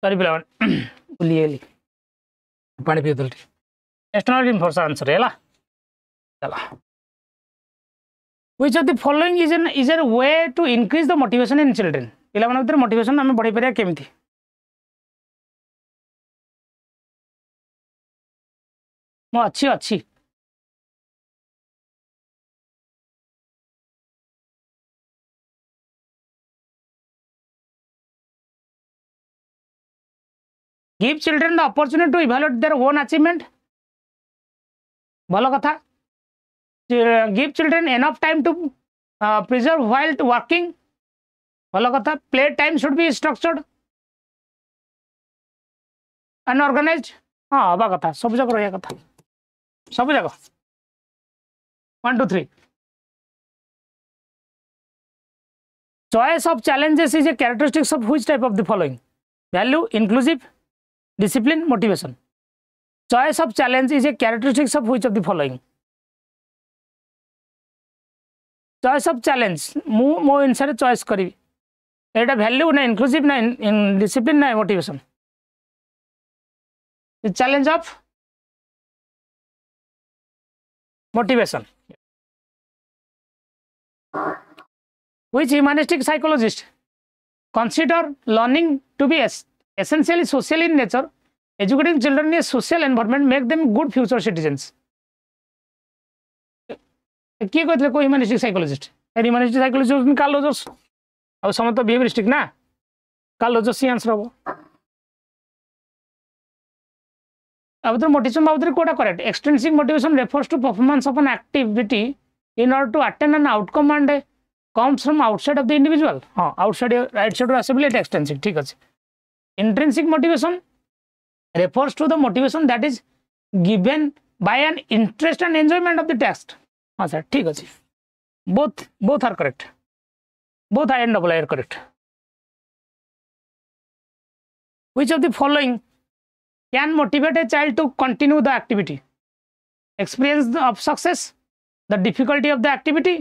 Sorry, beloved. External reinforcer answer. Which of the following is a way to increase the motivation in children? Motivation आम बढ़ाई पारिया केमिति? अच्छी give children the opportunity to evaluate their own achievement. भल कथा. Give children enough time to preserve while working. भल कथा. Play time should be structured and organized. हाँ हवा कथा. सब जगह रहिया कथा. सब जगह. 1 2 3. Choice of challenges is a characteristics of which type of the following? Value, inclusive, discipline, motivation. Choice of challenge is a characteristics of which of the following? Choice of challenge मो अनुसार चॉइस करी एटा value ना inclusive ना in discipline ना motivation challenge of motivation which humanistic psychologist consider learning to be essentially social in nature, educating children in a social environment make them good future citizens. किए कहते को humanistic psychologist humanistic psychologist Carl Rogers अब समस्त behaviouristic ना Carl Rogers ही answer हम अब तो motivation बाबत कोटा correct extrinsic motivation refers to performance of an activity in order to attain an outcome and comes from outside of the individual. हाँ outside right side accessibility extrinsic ठीक है. Intrinsic motivation refers to the motivation that is given by an interest and enjoyment of the text. हाँ sir ठीक है. Both are correct. Both I and double are correct. Which of the following can motivate a child to continue the activity? Experience of success, the difficulty of the activity,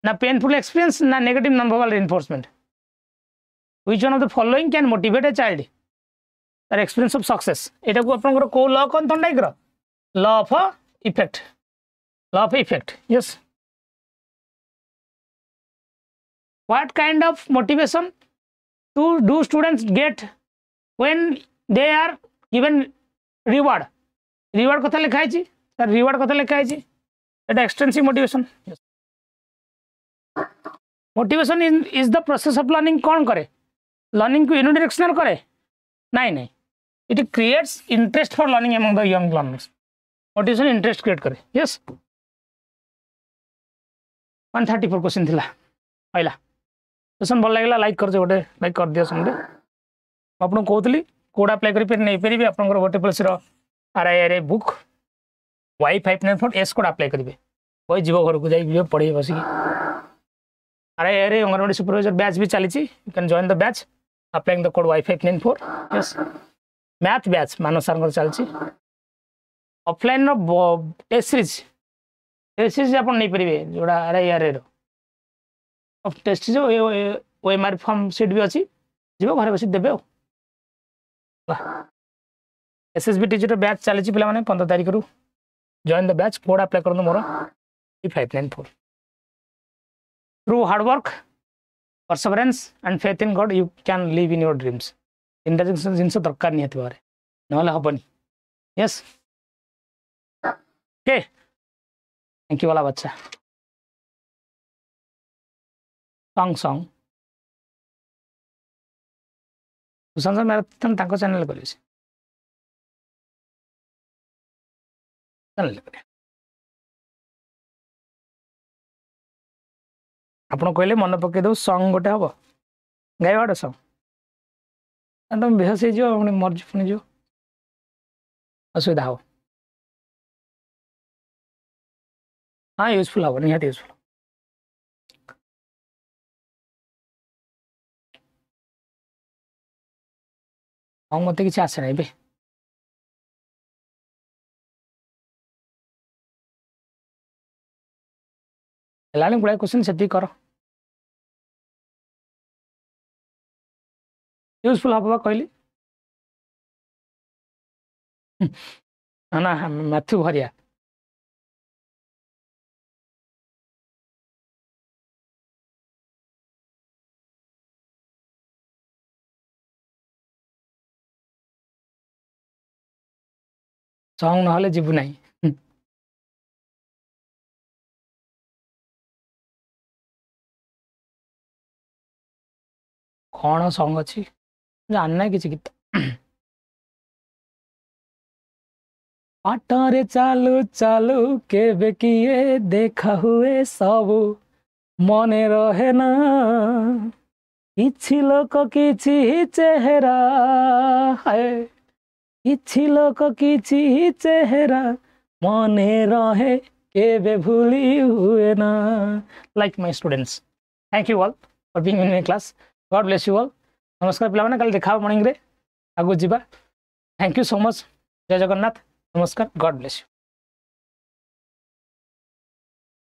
na painful experience, na negative non-verbal reinforcement. Which one of the following can motivate a child? Or experience of success. Eta ko apnଙ୍କର co law kon thondai kra? Law of effect. Law of effect. Yes. What kind of motivation do students get when they are given reward? Reward कथा लिखा है जी. Sir reward कथा लिखा है जी. Eta extrinsic motivation. Yes. Motivation is the process of learning कौन करे learning को unidirectional करे नहीं it creates interest for learning among the young learners motivation interest create करे यस 134 क्वेश्चन थिला पहिला क्वेश्चन भल लागला लाइक कर गोटे लाइक कर दियो समझे आपन कहतली कोड अप्लाई करि पर नै परिबे आपन गोटे प्लस रो RIR book Y594S code apply करिवे कोई जीव घर को जाई पढ़े बसी अरे अंगनवाड़ी सुपरवाइजर बैच भी चली you can join the batch applying the code Y594 yes math batch Manas sir चलची ऑफलाइन रो टेस्ट सीरीज आप नहीं पारे जोड़ा आरआईआर रो test series OMR form sheet भी अच्छी जीव घर बस देवे एसएसबी टीजीटी बैच चली पे 15 तारिख रू join the batch code apply कर मोर 594 through hard work Perseverance and faith in God you can live in your dreams तीन जिन दरकार निहत भाव ना हेनी यस ओके थैंक यू वाला बच्चा song song Sushant sir marathon तांको चैनल कर आपन कहले मन पकई दो सॉन्ग गोटे हम गाइबा गोटे सॉन्ग तुम बेहस हो मर्जी पुणी जो असुविधा हो हाँ यूजफुल हम निहाती यूजफुल हाँ मत कि आसे ना गुड़ाए क्वेश्चन से कर यूजफुल हम कहली ना मैथ्यू भरिया सॉन्ग ना जीवु ना कौन सॉन्ग अच्छी जानना किसी गीत पाटरे चालू चालू केबे किए देखा हुए सबू मने रहे ना किछि लोक किछि चेहरा है किछि लोक किछि चेहरा मने रहे केबे भूली हुए ना like my students thank you all for being in my class God bless you all नमस्कार पिला कल देखा मॉर्निंग रे आगु जीवा थैंक यू सो मच जय जगन्नाथ नमस्कार गॉड ब्लेस यू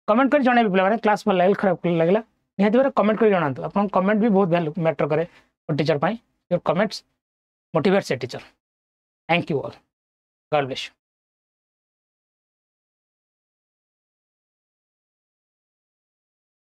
कमेंट कर जणाइबे पिला क्लास भल लागल खराब लागला निहाती भाବରେ कमेंट कर जणांतु आपन कमेंट भी बहुत वैल्यू मैटर करे teacher pi your comments motivates a teacher thank you all God bless you